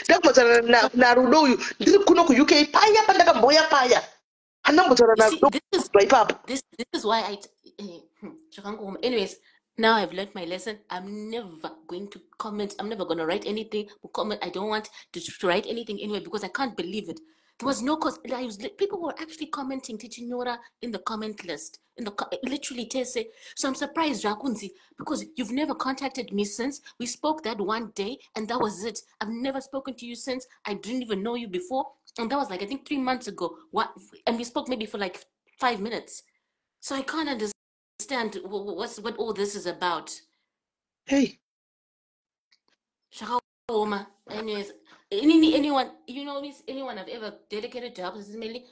ndakumbotaura narudo uyu ndiri kuno kuuk paya pandakamboya paya handambotaura narudo ipapo.
This is why anyways, now I've learned my lesson. I'm never going to comment. I'm never going to write anything or comment. I don't want to write anything anyway because I can't believe it. There was no cause. People were actually commenting Tichinora in the comment list. Literally Tese. So I'm surprised, Rakunzi, because you've never contacted me since. We spoke that one day and that was it. I've never spoken to you since. I didn't even know you before. And that was like, I think 3 months ago. And we spoke maybe for like 5 minutes. So I can't understand what all this is about.
Hey.
Anyways, anyone, anyone I've ever dedicated to help Sisi Melly,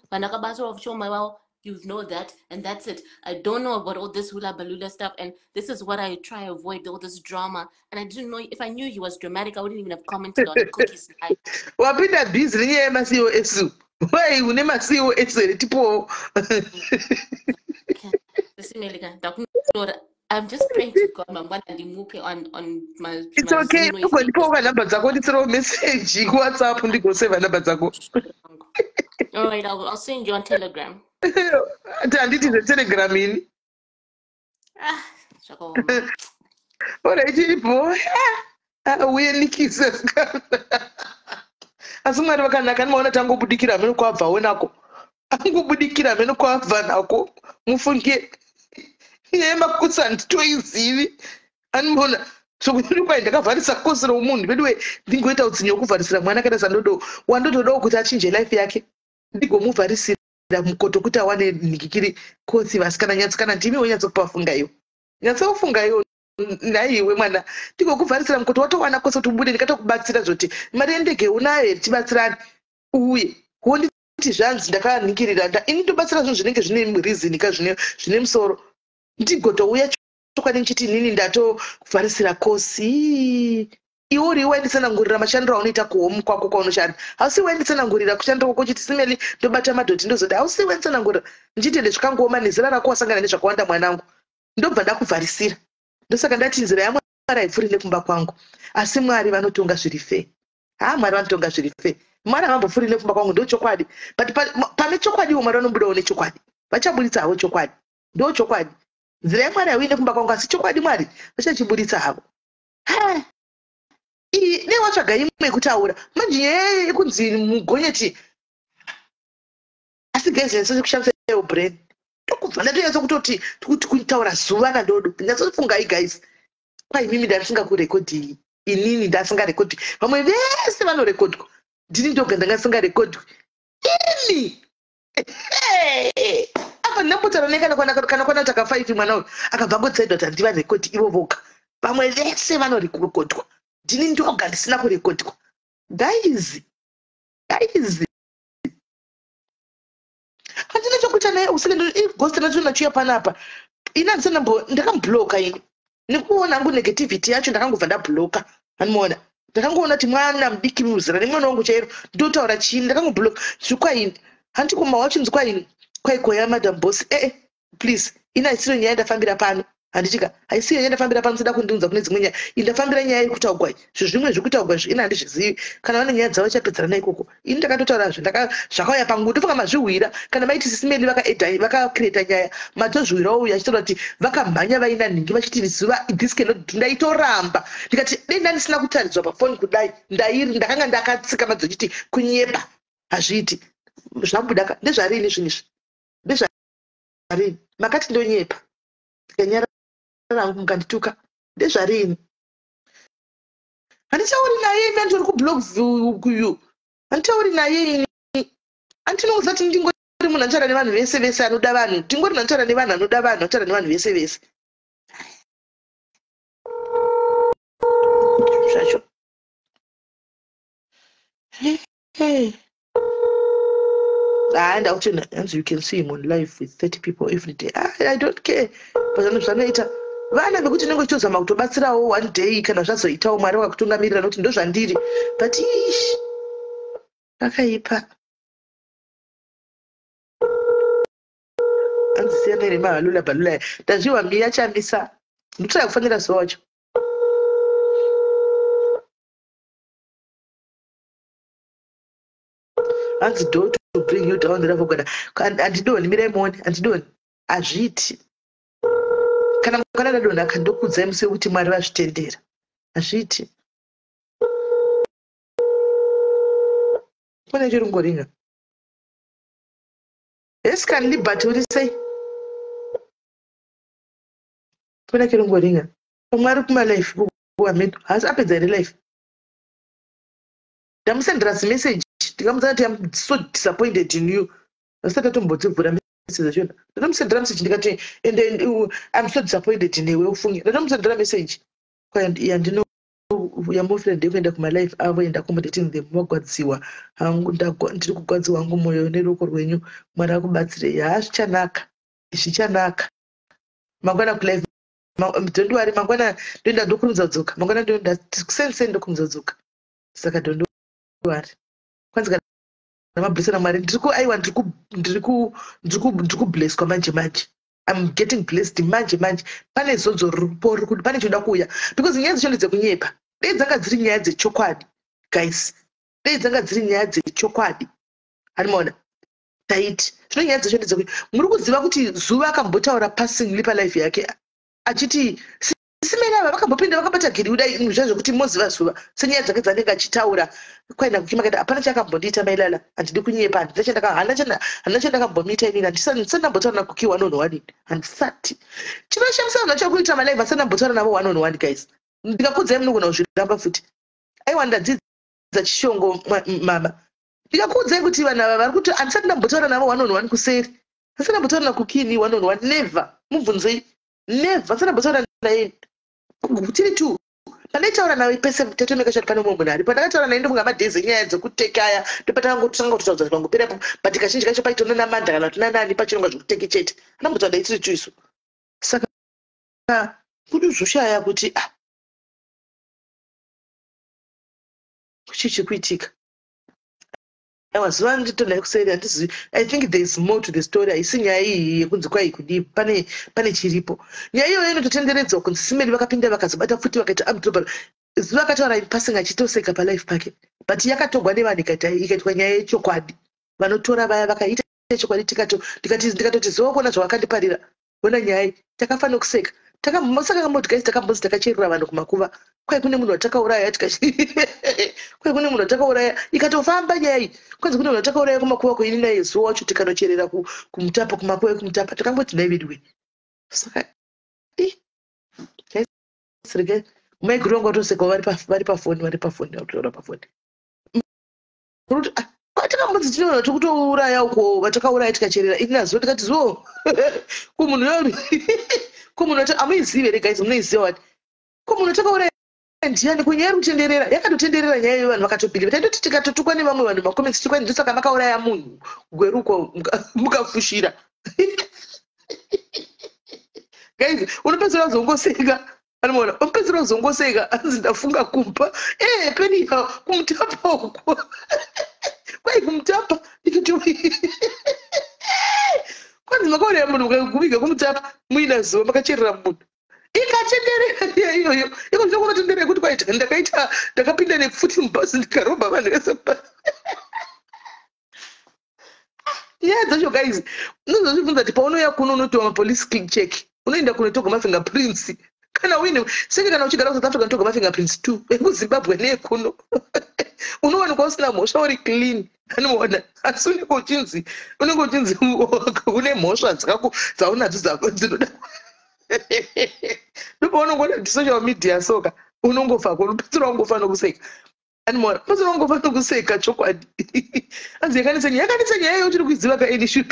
You know that, and that's it. I don't know about all this hula balula stuff, and this is what I try to avoid, all this drama. And I didn't know, if I knew he was dramatic, I wouldn't even have commented on Cookie's life.
Wapita busy nenyaya yemasiwo esu. Wai une masiwo esu ere tipo.
I'm just praying to God, my mother and Muke on my.
It's okay. Uko ndipo kwa namba zako nditsero message ku WhatsApp ndiko save namba zako.
All right, I'll send you on Telegram.
Anditi the Telegram ini. Ora ichipo. Uye nikise. Asi Mwari vakanaka nimaona tangobudikira meno kwabva onako. Angobudikira meno kwabva nako. Mufunge. Yemakusa nditoizivi. Animona. Sokuti kwa ndakavharisa kosero umunhu bedwe ndingoita utsinyo kuvharisira mwana kana sandodo wandotodawo kuti achinje life yake ndigomuvharisira mukoto kuti awane nikikiri kosi vasikana nyatsikana ndimi wonyatsokupafunga iwo nyatsokufunga iwo naiwe mwana ndigokuvharisira mukoto watowana kose kuti ubude ndikatokubatsira zvoti mari yendege unayo here tibatsirane uye wonditi zvanzi ndakanikirira ini ndobatsira zvinhu zvinenge zvine reason zvine musoro ndigotouya chokwadi nchiti inini ndatovharisira kosi iwe uri wainditsanangurira mashandiro aunoita kuhomu kwako kwaunoshanda hausi wainditsanangurira kushandira kwako chiti simeli ndobata madhoti ndozoda hausi wainditsanangurira nchiti ndezvikangooma nezera rako wasangana nezvakawanda mwanangu ndobva ndakuvharisira ndosaka ndati nzira yamwari haipfurile kumba kwangu asi Mwari vanotonga zviri fe Mwari vanotonga zviri fe Mwari havambopfurile kumba kwangu ndochokwadi but pane chokwadi Mwari vanobudawo nechokwadi vachaburitsa havo chokwadi ndo chokwadi nzira yamwari hauinde kumba kwangu asi chokwadi Mwari vachachiburitsa havo newatsvaga imwe yekutaura manje yekunzi mugonyeti asi guys nyatsoskushandisa yo brain tokubva ndatonyatsa kutoti kutaura zuva nadodo nyatsofungai guys kwai mimi ndasingakurekodhi inini ndasingarekodhi vamwe vese vanorekodhwa ndini ndoga ndangasingarekodhwi ini apa ndinambotara nekana kwana taka 5 mwana uyu akabva ngotsaidwa kuti handiva rekodhi ivo voga vamwe vese vanorekodhwa ndini ndoga ndisina kurekodhwa guys handina chokuita naye usile ghost nachonachiya panapa ina ndakamubloka ini nekuona hangu negativity yacho ndakangobva ndabloka anomuona ndakangoona kuti mwana mudiki muzira nemwana wangu chairo ndotaura chini ndakangobloka zvikwaini handikoma wachinzi kwaini kwaikoya madam boss please ina haisiro nyaya ndafambira pano handitika haisiyo nyaya ndafambira pano sida kundiunza kune dzimwe nyaya indafambira nyaya iri kutaugwa zvimwe zvekutaugwa ina handizvizivi kana vane nyaya dzavo chapedzerana ikoko ini ndakatotaura zvakauya pangu ndofunga mazvihwira kana maiti sisimeli vakacreata nyaya matozvihwirawo uyu achitaura kuti vakamhanya vaina nhingi vachiti zuva this cannot ndaitoramba ndikati dei ndandisina kutaridzwa pafoni kudai ndakanga ndakatsika madzochiti kunyepa hazviiti zvabuda ndezvarini zvinizvi ndezvarini makati ndonyepa tikanyara rangu mukandituka ndezvarini handichauri naye imi andori kublog kuyu handichauri naye ini handinouza kuti ndingori munhu anotaura nevanhu vese vese anoda vanhu ndingori munhu anotaura nevanhu anoda vanhu anotaura nevanhu vese vese zvacho and you can see him on live with 30 people every day. I don't care. But zvanoita vana vekuti nenge chitozama kutobatsirawo one day kana zvazoitawo Mwari wakakutungamirira nokuti ndozvandiri but akaipa anzisiyana iri mahalula balula ndazviwa mbiya chamisa ndotaya kufanira zuva wacho hanzi do to bring you down the level God andidoni mirai muone andidoni hazviiti kana mukana dadoni akandokudzai musi wekuti Mwari vazvitendera hazviiti kune chiringoringa esikani libhati uri sei kune chiringoringa Mwari kumalife kuwamedu haasi apedza iri life ndamusendera zimessage ndikamudzana kuti I'm so disappointed in you asati atombodzivhura message achona ndatomusendera message ndikati and I'm so disappointed in iwe ufunge ndatomusendera message kwaya ndinoona yambofrend yekuenda kumalife avo accommodating them wagwadziwa hangu ndiri kugwadziwa hangu mwoyo neruoko rwenyu Mwari akubatsirei. Zvichanaka zvichanaka mangwana kulife dhondiwari mangwana ndoenda ndokurumidza kudzoka mangwana ndoenda sensei ndokurumidza kudzoka saka dhondiwari kwanzi kana mabhesera Mwari aiwa ndiri kublesswa manje manje. I'm getting blessed manje manje. Pane zodzo ripo rikuti pane choda kuuya because nyaya dzacho ndedzekunyepa. Dei dzanga dziri nyaya dzechokwadi guys. Dei dzanga dziri nyaya dzechokwadi. Animona taiti zvino nyaya dzacho ndedzekunyepa. Muri kuziva kuti Zuva akambotaura passingly palife yake achiti simene ava vakambopinda vakabata giri kudai zvazvokuti moziva Zuva senyaya dzake dzanenge achitaura kwaina kuchimakati hapana chakambondiita mailala handidi kunyepa handina chandakambomita inini handisandambotaura nakuki 1 handisati chinoshamisa vanhu vachakuita malive asandambotaura navo 1 guys. Ndikakudzai munogona kuzviramba futi aiwa ndadzidza chishongo mama ndikakudzai kuti vanhu ava vari kuti handisati ndambotaura navo 1 kuseri asandambotaura nakukini 1 never mubvunzei never asandambotaura naye tiri tu pandaitaura nawe pese tatoneka chati pane mumwe munhu ari pandakataura naye ndomunga madhezi nyaya dzekutekaya ndopatangotanga kutaudza pangoperapo but kazhinji kacho paitona namanda kana tona nani pachinonga zvekuteke chete anambotaura itiri tu isu saka kuti zvoshaya kuti kuchichi kuitika aiwa zuva nditonai kuseri handizivi. I think there is more to the story. Haisi nyaya iyi yekunzi kwai kudii pane chiripo. Nyaya iyoyo inototenderedzwa kunzi SIS MELLY vakapinda vakazobata futi vakaita amtrobal Zuva akataura passing achitoseka palife pake but yakatogwa nevanhu ikaitwa nyaya yechokwadi vanotora vaya vakaita chokwadi ndikatoti Zuva kuona zvavakandiparira ona nyaya takafanira kuseka saka kamodhikaisi takambozi takacherera vanhu kumakuva kwai kune munhu watakauraya kwai kune munhu watakauraya ikatofamba nyaya iyi kwanzi kune munhu watakauraya kumakuva koini naye Zuva wacho tikanocherera kumutapa kumakuva ekumutapa takangoti naividiwe saka maiguru watoseka vari pafoni vatotaura pafoni takambodzi tinoona tikutouraya uko vatakauraya tikacherera inazo tikati zo kumunhu yori kumunhu amuizive here guys munoiziva wati kumunhu watakauraya ndiani kunyaya iri kutenderera yakatotenderera nyaya iyo vanhu vakatopinda taitoti tikatotukwa nevamwe vanhu makomenti tikwani ndosaka makauraya munhu gweruko mukafushira guys unopedzera uzongoseka anoona unopedzera uzongoseka anzi ndafunga kumpa peniya kumutapa uko kwai kumutapa ikati kwanzi makauraya munhu mukakuviga kumutapa muina Zuva makacherera munhu ikatenderera nyaya iyoyo iko ndinokumatenderera kuti kwaita ndakapinda nefuti mubhazi ndikaromba vanhu vese mubhazi nyaya dzacho guys unozozvibvunza kuti paunouya kuno unotiwa mapolice check unoenda kunotorwa mafingerprints kana uine senge kana uchigara kuSouth Africa unotorwa mafingerprints 2 ekuZimbabwe neyekuno unowanikwa usina mhosva uri clean anoona asi unenge uchinzi une mhosva dzaunadzo dzako dzinoda ndopaunongona kuti social media soka unongofa unopedzera ungofa nokuseka animora pedzera ungofa nokuseka chokwadi anzi yakanisa nyaya iyo tiri kuiziva kaNSHP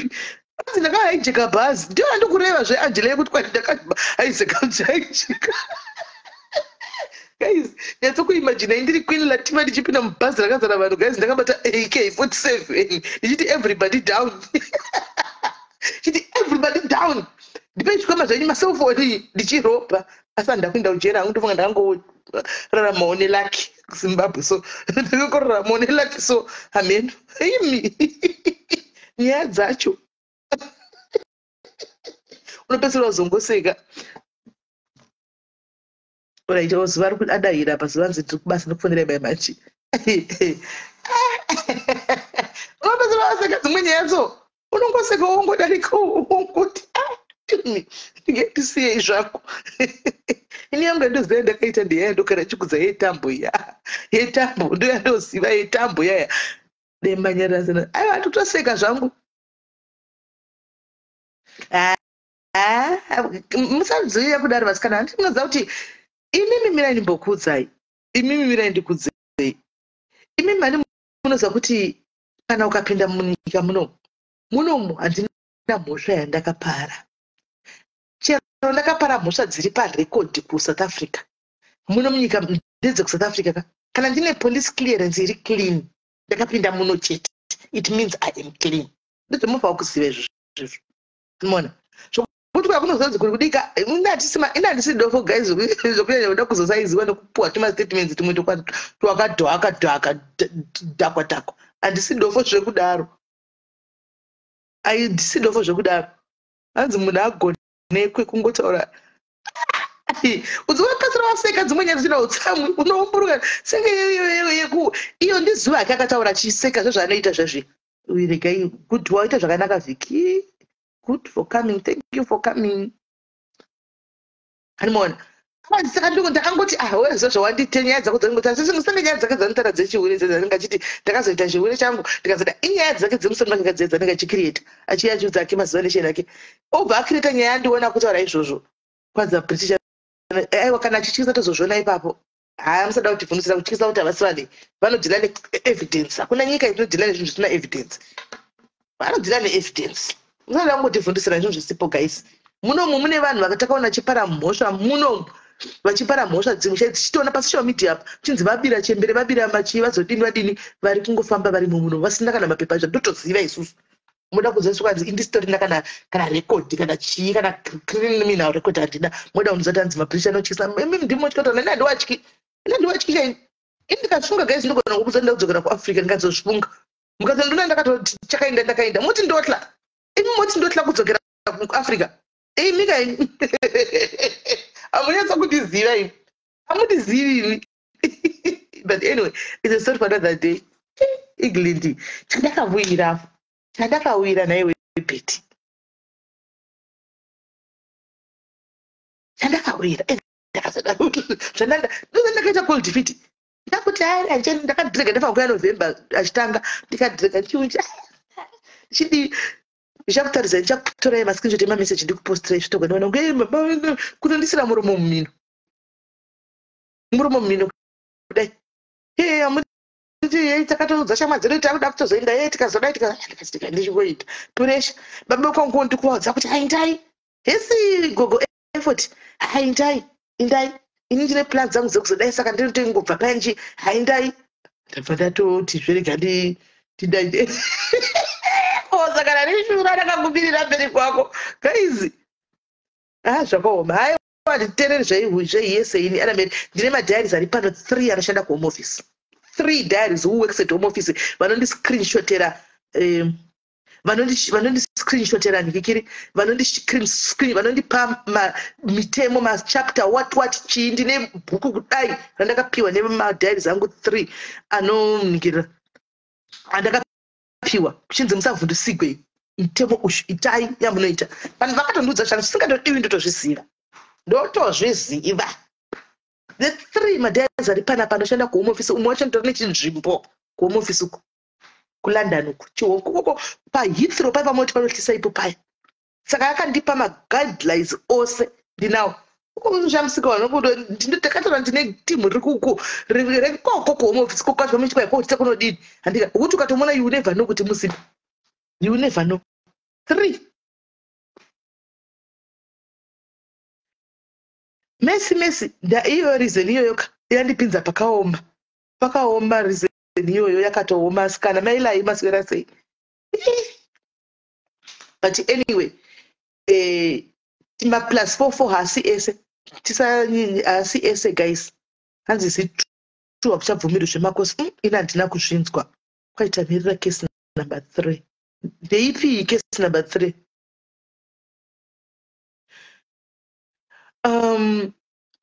anzi ndakahaijeka bhazi ndiona ndokureva zveAngela yekuti kwadi ndakahaizeka chaijeka guys nyatsokuimagina indiri Queen Latifah ndichipinda mubhazi rakazara vanhu guys ndakabata AK47 ndichiti everybody down chiti everybody down ndipe zvikwama zvenyu maselfoni ndichiropa asi handakunda kujera hangu ndofunga ndangoraramawo nelaki kuZimbabwe so ndakakoraramawo nelaki so amen imi nyaya dzacho unopedzera uzongoseka oraita Zuva ri kudadahira pazuva nzi tiri kubasa ndikufonera bai machi unopedzera waseka dzimwe nyaya dzo unongoseka wongodarika wongoti ndingetisiyei zvako ini yangu yandoziva ndakaita ndeyaya ndokana chikudza yetambo yetambo ndoyandoziva yetambo yaya dembanyarasana aiwa ndikutoseka zvangu musadzivirira kudaro vasikana handiti munoziva kuti imimi mirai ndimbokuudzai imimi mirai ndikudzei imimi mani munoziva kuti kana ukapinda munyika munomu handina mhosva yandakapara chero ndakapara mhosva dziri parekodhi kuSouth Africa muno munyika ndedze kuSouth Africa ka kana ndine police clearance iri clean ndakapinda muno chete it means I am clean ndizvomufa kuziva izvozvo mona kuti kwakunozonzi kuri kudika inandisi dofo guys zvokunyanya kuda kuzosaiziwa nekupuhwa tumastatements tumwe twakadhaka dhakwa handisi dofo zvekudaro handisi dofo zvekudaro hanzi munhu agonekwe kungotaura uziwapasira waseka dzimwe nyaya dzichina utsamwi unoumburuka senge iyo ndizuva yake akataura achiseka zvezvaanoita zvazvi regai good waita zvakanaka vhiki good for coming thank you for coming animona saka ndakangoti wezvozvo wandite nyaya dzako dzangotasenge nyaya dzake dzanotara dzechihure dzanenge achiti ndakazoita chihure changu ndikazoita inyaya dzake dzemusoro make dzanenge achikiriyeta achiyachiudza ake mazivanesheni ake obva akireta nyaya yandiona kutaura izvozvo kwanza british aiwa kana achityisa tozozviona ipapo musada kutifundisira kutyisa kuti havasi vane vanodhila neevidence hakuna nyika inodhila nezvinhu zvisina evidence vanodhila neevidence musada kungotifundisira zvinhu zvisipo guys munomu mune vanhu vakatakaona chipara mhosva munomu vachipara mhosva dzimwe dzichitoona pasocial media apa chinzi vabira chembere vabira machi vazodini vadini vari kungofamba vari muno vasina kana mapepa zvandotoziva isusu moda kuzoswa kwanzi indistorina kana record kana chii kana criminal record handina moda unozati hanzi mabritish anotyisa ndimo chikotona inandiwatyi chaini indikasunga guys ndogona kukuza ndakudzokera kuafrica ndikazozvifunga mukazi ndona ndakatoti chakaenda ndakaenda moti ndotla imi moti ndotla kudzokera kuafrica mika ini amunyatsa kundiziva ini amundizivi ini but anyway it's a story for another day England chandakawira naiwe beti chandakawira ndakaita cold defeat ndakuti ndakadhirega ndafankuya November achitanga ndikadhirega chiunja chidi ndichakutaridza ndichakutorai mascreenshot emameseji ndikupostira zvitoganaona kunondisira muromo mumino kudai takatoudza shama dzedu takuda kutozoenda tikazodai tikazika ndichingoita puresha baba kwangu ndikuvaudza kuti aindai hesi gogo effort aindai indai ini ndine plan dzangu dzekuzodai saka ndinotengobva panji aindai ndabva ndatoti zverega ndidai saka ndishura ndakakumbirira mberi kwako guys zvakaoma haiwa nditereri zveiyese ini anameri ndine madhairies ari pano 3 anoshanda kuhome office 3 diaries who works at home office vanondiscreenshotera vanondiscreenshotera ndikikiri vanondipa mitemo machapter what chii ndine bhuku kudai randakapiwa nemadhairies angu 3 anonikirira andakapiwa kuchinzi musavhundusigwe mitemo ushu itai yamunoita vanhu vakatondiudza zvanhu zvisingatodiwi ndotozviziva the 3 madhairies ari panapa anoshanda kuhome office umwe wacho nditori nechinzvimbo kuhome office uku kuLondon uku chihokoko paHeathrow pai pamoti panotyisa ipo paya saka akandipa maguidelines ose ndinawo zvamusika ndakatora ndine timu riri kuko rekoko kuhome office kokwacho pamuchipai kochita kunodini handika ukuti ukatomona you never know kuti musipi you never know 3 Messi iyo reason iyoyo yandipinza pakaoma reason iyoyo yakatooma sikana mailai maswera sei but anyway tima plus 44 hasi ese guys hanzi situwa kuchabvumirwa zvemakosi ina handina kuzvinzwa kwaita mirira case number 3 ndeipi case number 3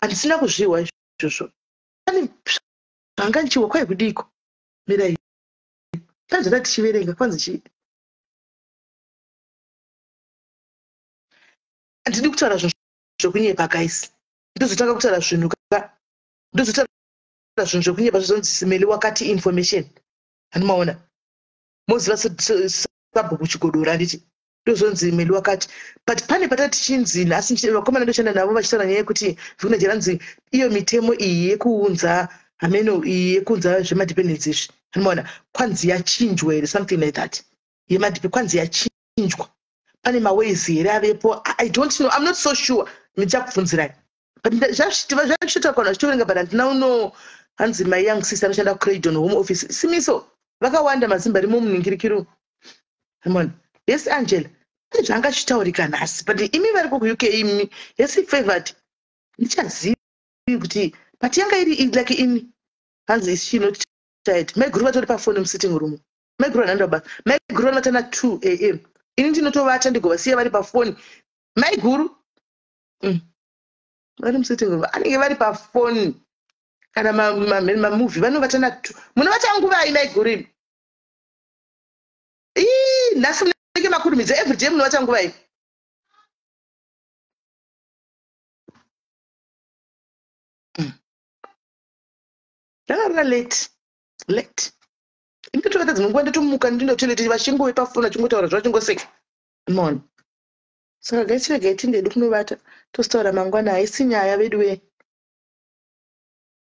handisina kuzviwa izvozvo pane zvanga nchiwa kwai kudiko mirai tanzvana tichiverenga kwanzi chii handidi kutaura zvinhu zvokunyepa guys ndozotanga kutaura zvinhu zvokunyepa zvozonzi SIS MELLY wakati information handimaona moziva sabhuku chigodora handiti ndozonzi SIS MELLY wakati but pane patati chinzi asi vakomana ndoshanda navo vachitaura nyaya yekuti vikunajeranzi iyo mitemo iyi yekuunza hameno iyi yekuunza zvemadependency izvi handimaona kwanzi yachinjwa here something like that kwanzi yachinjwa pane maways here avepo I don't know I'm not so sure ndichakubvunzirai but zvasvita kana zvitorenga but handina uno hanzi my young sister anoshanda kucradon home office simiso vakawanda mazimba rimo muningirikiro amon yes Angela pane zvanga zvitaurika nhasi but imi vari kuuk imi yes favored ndichazivi kuti but yanga iri like ini hanzi is she not tired maiguru vatori pafoni musitting room maiguru vanhandaba maiguru vanovatana 2 am ini ndinotovata ndigovasiya vari pafoni maiguru vari musitting room anenge vari pafoni kana mamovie vanovatana 2 munovata nguvai maiguru imi nhasi munenge makurumidza everyday munovata nguvai ndakarara late indotovata dzimwe nguva ndotomuka ndindotoileti vachingove pafoni vachingotaura zvavachingoseka mon saka gaitsirega ndedi kunovata tositaura mangwana haisi nyaya vedu we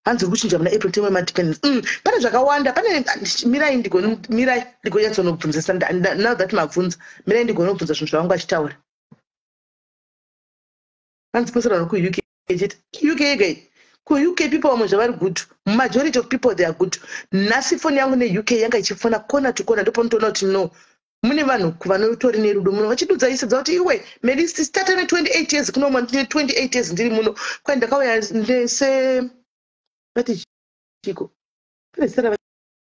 hanzi kuchinja muna April time madependence pane zvakawanda pane mirai ndigonyatsonobvunzisa now that mabvunza mirai ndigonobvunza zvinhu zvavanga achitaura hanzi posera kuuk chiti uk yega kuuk people vamwe zvavari good majority of people they are good nhasi foni yangu neuk yanga ichifona kona to kona ndoponotoona kuti no mune vanhu vanotori nerudo muno vachidudza isedza kuti iwe maybe starta ne28 years kunomwa ndine 28 years ndiri muno kwai ndakauya nese vati chiko pane sara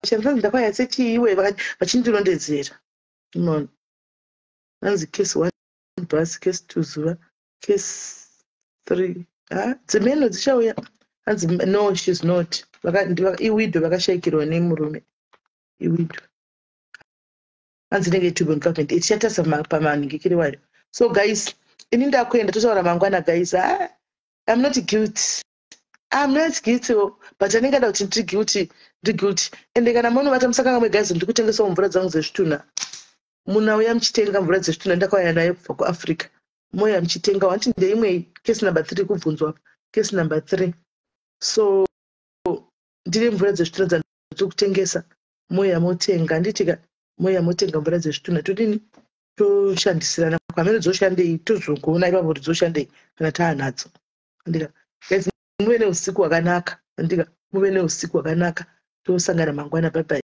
vachanzanzi ndakauya sechiiwe vachindirondedzera unoona hanzi case 1 bus case 2 zuva case 3 dzimeno dzichauya hanzi no she's not iwidow vakashayikirwa nemurume iwidow hanzi nenge tubon government ichatasa pamaningikiri wayo so guys ini ndakuenda totaura mangwana guys I'm not guilty but anenge ada kuti ndiri guilty ende kana munovata musakanga mweguys ndiri kutengesawo mvura dzangu dzezvitunha munauya muchitenga mvura dzezvitunha ndakauya nayo kubva kuafrica moya muchitenga wanti ndeimwe case number 3 kubvunzwa case number 3 so ndiri mvura dzezvitunha dzandiri kutengesa moya motenga nditika moya motenga mvura dzezvitunha todini toshandisirana kwamene dzoshandei tozogoona ipapo kuti dzoshandei kana taanadzo andika guys muve neusiku hwakanaka andika muve neusiku hwakanaka tosangana mangwana bye bye